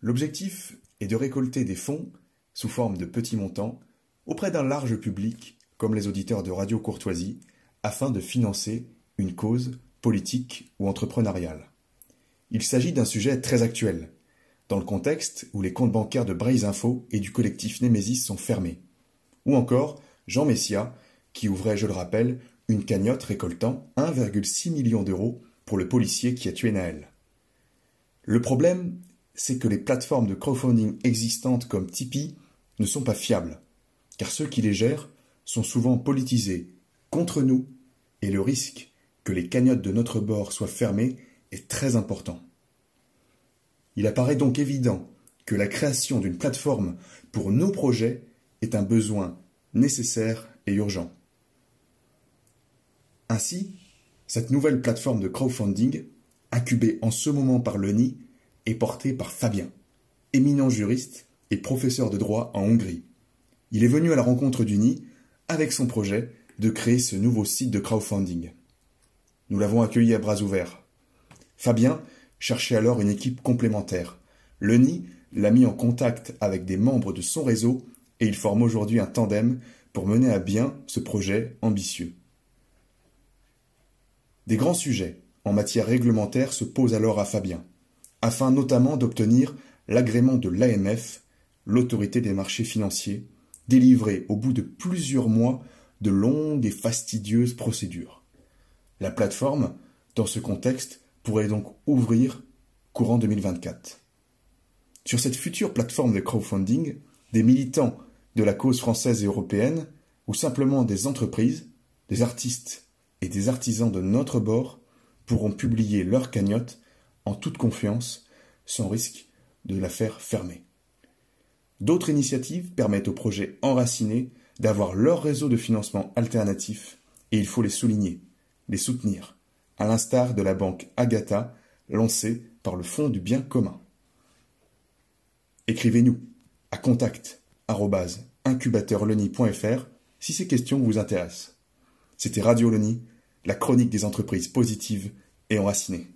L'objectif est de récolter des fonds sous forme de petits montants auprès d'un large public, comme les auditeurs de Radio Courtoisie, afin de financer une cause politique ou entrepreneuriale. Il s'agit d'un sujet très actuel, dans le contexte où les comptes bancaires de Braise Info et du collectif Némésis sont fermés. Ou encore Jean Messia, qui ouvrait, je le rappelle, une cagnotte récoltant 1,6 million d'euros pour le policier qui a tué Naël. Le problème, c'est que les plateformes de crowdfunding existantes comme Tipeee ne sont pas fiables, car ceux qui les gèrent sont souvent politisés contre nous, et le risque que les cagnottes de notre bord soient fermées est très important. Il apparaît donc évident que la création d'une plateforme pour nos projets est un besoin nécessaire et urgent. Ainsi, cette nouvelle plateforme de crowdfunding, incubée en ce moment par Le Nid, est portée par Fabien, éminent juriste et professeur de droit en Hongrie. Il est venu à la rencontre du Nid avec son projet de créer ce nouveau site de crowdfunding. Nous l'avons accueilli à bras ouverts. Fabien cherchait alors une équipe complémentaire. Le Nid l'a mis en contact avec des membres de son réseau et ils forment aujourd'hui un tandem pour mener à bien ce projet ambitieux. Des grands sujets en matière réglementaire se pose alors à Fabien, afin notamment d'obtenir l'agrément de l'AMF, l'autorité des marchés financiers, délivré au bout de plusieurs mois de longues et fastidieuses procédures. La plateforme, dans ce contexte, pourrait donc ouvrir courant 2024. Sur cette future plateforme de crowdfunding, des militants de la cause française et européenne, ou simplement des entreprises, des artistes et des artisans de notre bord pourront publier leur cagnotte en toute confiance, sans risque de la faire fermer. D'autres initiatives permettent aux projets enracinés d'avoir leur réseau de financement alternatif, et il faut les souligner, les soutenir, à l'instar de la banque Agatha, lancée par le Fonds du bien commun. Écrivez-nous à contact@incubateurleni.fr si ces questions vous intéressent. C'était Radio Leni, la chronique des entreprises positives et enracinées.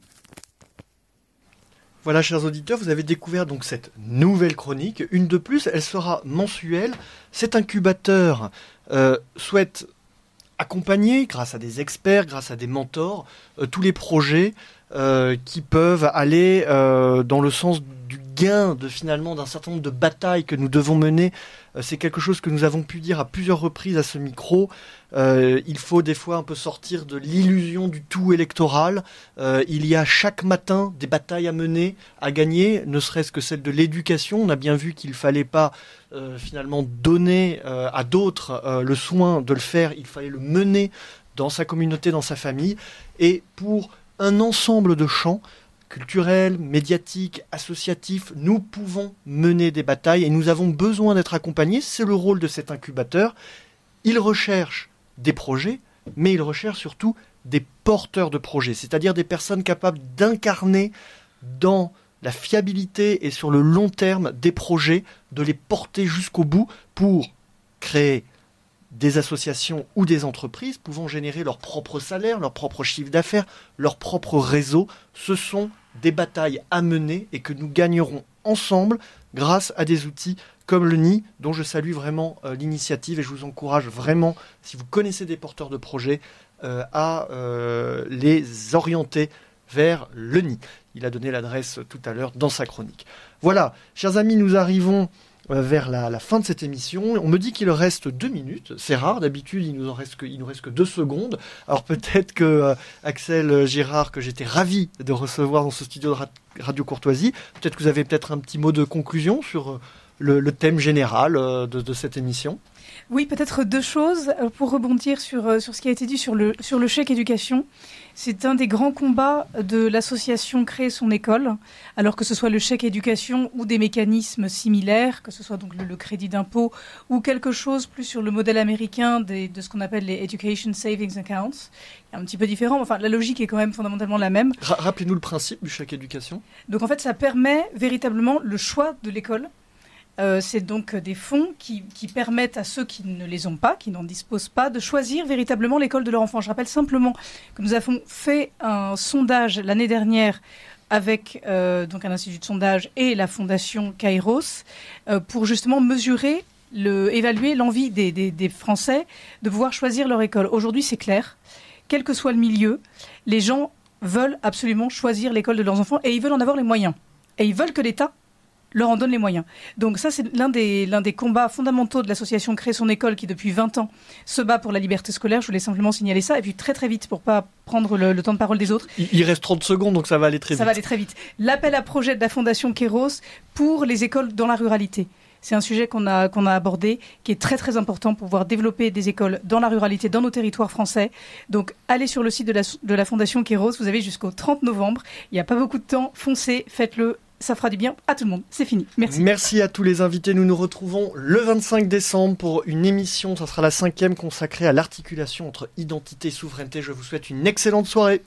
Voilà, chers auditeurs, vous avez découvert donc cette nouvelle chronique. Une de plus, elle sera mensuelle. Cet incubateur souhaite accompagner, grâce à des experts, grâce à des mentors, tous les projets qui peuvent aller dans le sens du gain d'un certain nombre de batailles que nous devons mener. C'est quelque chose que nous avons pu dire à plusieurs reprises à ce micro. Il faut des fois un peu sortir de l'illusion du tout électoral. Il y a chaque matin des batailles à mener, à gagner, ne serait-ce que celle de l'éducation. On a bien vu qu'il ne fallait pas finalement donner à d'autres le soin de le faire. Il fallait le mener dans sa communauté, dans sa famille. Et pour un ensemble de champs culturels, médiatiques, associatifs, nous pouvons mener des batailles et nous avons besoin d'être accompagnés. C'est le rôle de cet incubateur. Il recherche des projets, mais il recherche surtout des porteurs de projets, c'est-à-dire des personnes capables d'incarner dans la fiabilité et sur le long terme des projets, de les porter jusqu'au bout pour créer des associations ou des entreprises pouvant générer leur propre salaire, leur propre chiffre d'affaires, leur propre réseau. Ce sont des batailles à mener et que nous gagnerons ensemble grâce à des outils comme le NI, dont je salue vraiment l'initiative et je vous encourage vraiment, si vous connaissez des porteurs de projets, à les orienter vers le NI. Il a donné l'adresse tout à l'heure dans sa chronique. Voilà, chers amis, nous arrivons vers la fin de cette émission. On me dit qu'il reste 2 minutes. C'est rare, d'habitude il nous reste que 2 secondes. Alors peut-être que Axel Girard, que j'étais ravi de recevoir dans ce studio de Radio Courtoisie, peut-être que vous avez un petit mot de conclusion sur le thème général de cette émission. Oui, peut-être 2 choses pour rebondir sur ce qui a été dit sur le chèque éducation. C'est un des grands combats de l'association Créer son école, alors que ce soit le chèque éducation ou des mécanismes similaires, que ce soit donc le crédit d'impôt ou quelque chose plus sur le modèle américain de ce qu'on appelle les Education Savings Accounts. Un petit peu différent, enfin la logique est quand même fondamentalement la même. Rappelez-nous le principe du chèque éducation. Donc en fait, ça permet véritablement le choix de l'école. C'est donc des fonds qui permettent à ceux qui ne les ont pas, qui n'en disposent pas, de choisir véritablement l'école de leur enfant. Je rappelle simplement que nous avons fait un sondage l'année dernière avec donc un institut de sondage et la fondation Kairos pour justement évaluer l'envie des Français de pouvoir choisir leur école. Aujourd'hui, c'est clair, quel que soit le milieu, les gens veulent absolument choisir l'école de leurs enfants et ils veulent en avoir les moyens. Et ils veulent que l'État leur en donne les moyens. Donc ça, c'est l'un des combats fondamentaux de l'association Créer son école qui, depuis 20 ans, se bat pour la liberté scolaire. Je voulais simplement signaler ça. Et puis très très vite, pour pas prendre le temps de parole des autres. Il reste 30 secondes, donc ça va aller très vite. Ça va aller très vite. L'appel à projet de la Fondation Kairos pour les écoles dans la ruralité. C'est un sujet qu'on a abordé, qui est très très important pour pouvoir développer des écoles dans la ruralité, dans nos territoires français. Donc allez sur le site de la Fondation Kairos. Vous avez jusqu'au 30 novembre. Il n'y a pas beaucoup de temps. Foncez, faites-le. Ça fera du bien à tout le monde. C'est fini. Merci. Merci à tous les invités. Nous nous retrouvons le 25 décembre pour une émission. Ça sera la 5e consacrée à l'articulation entre identité et souveraineté. Je vous souhaite une excellente soirée.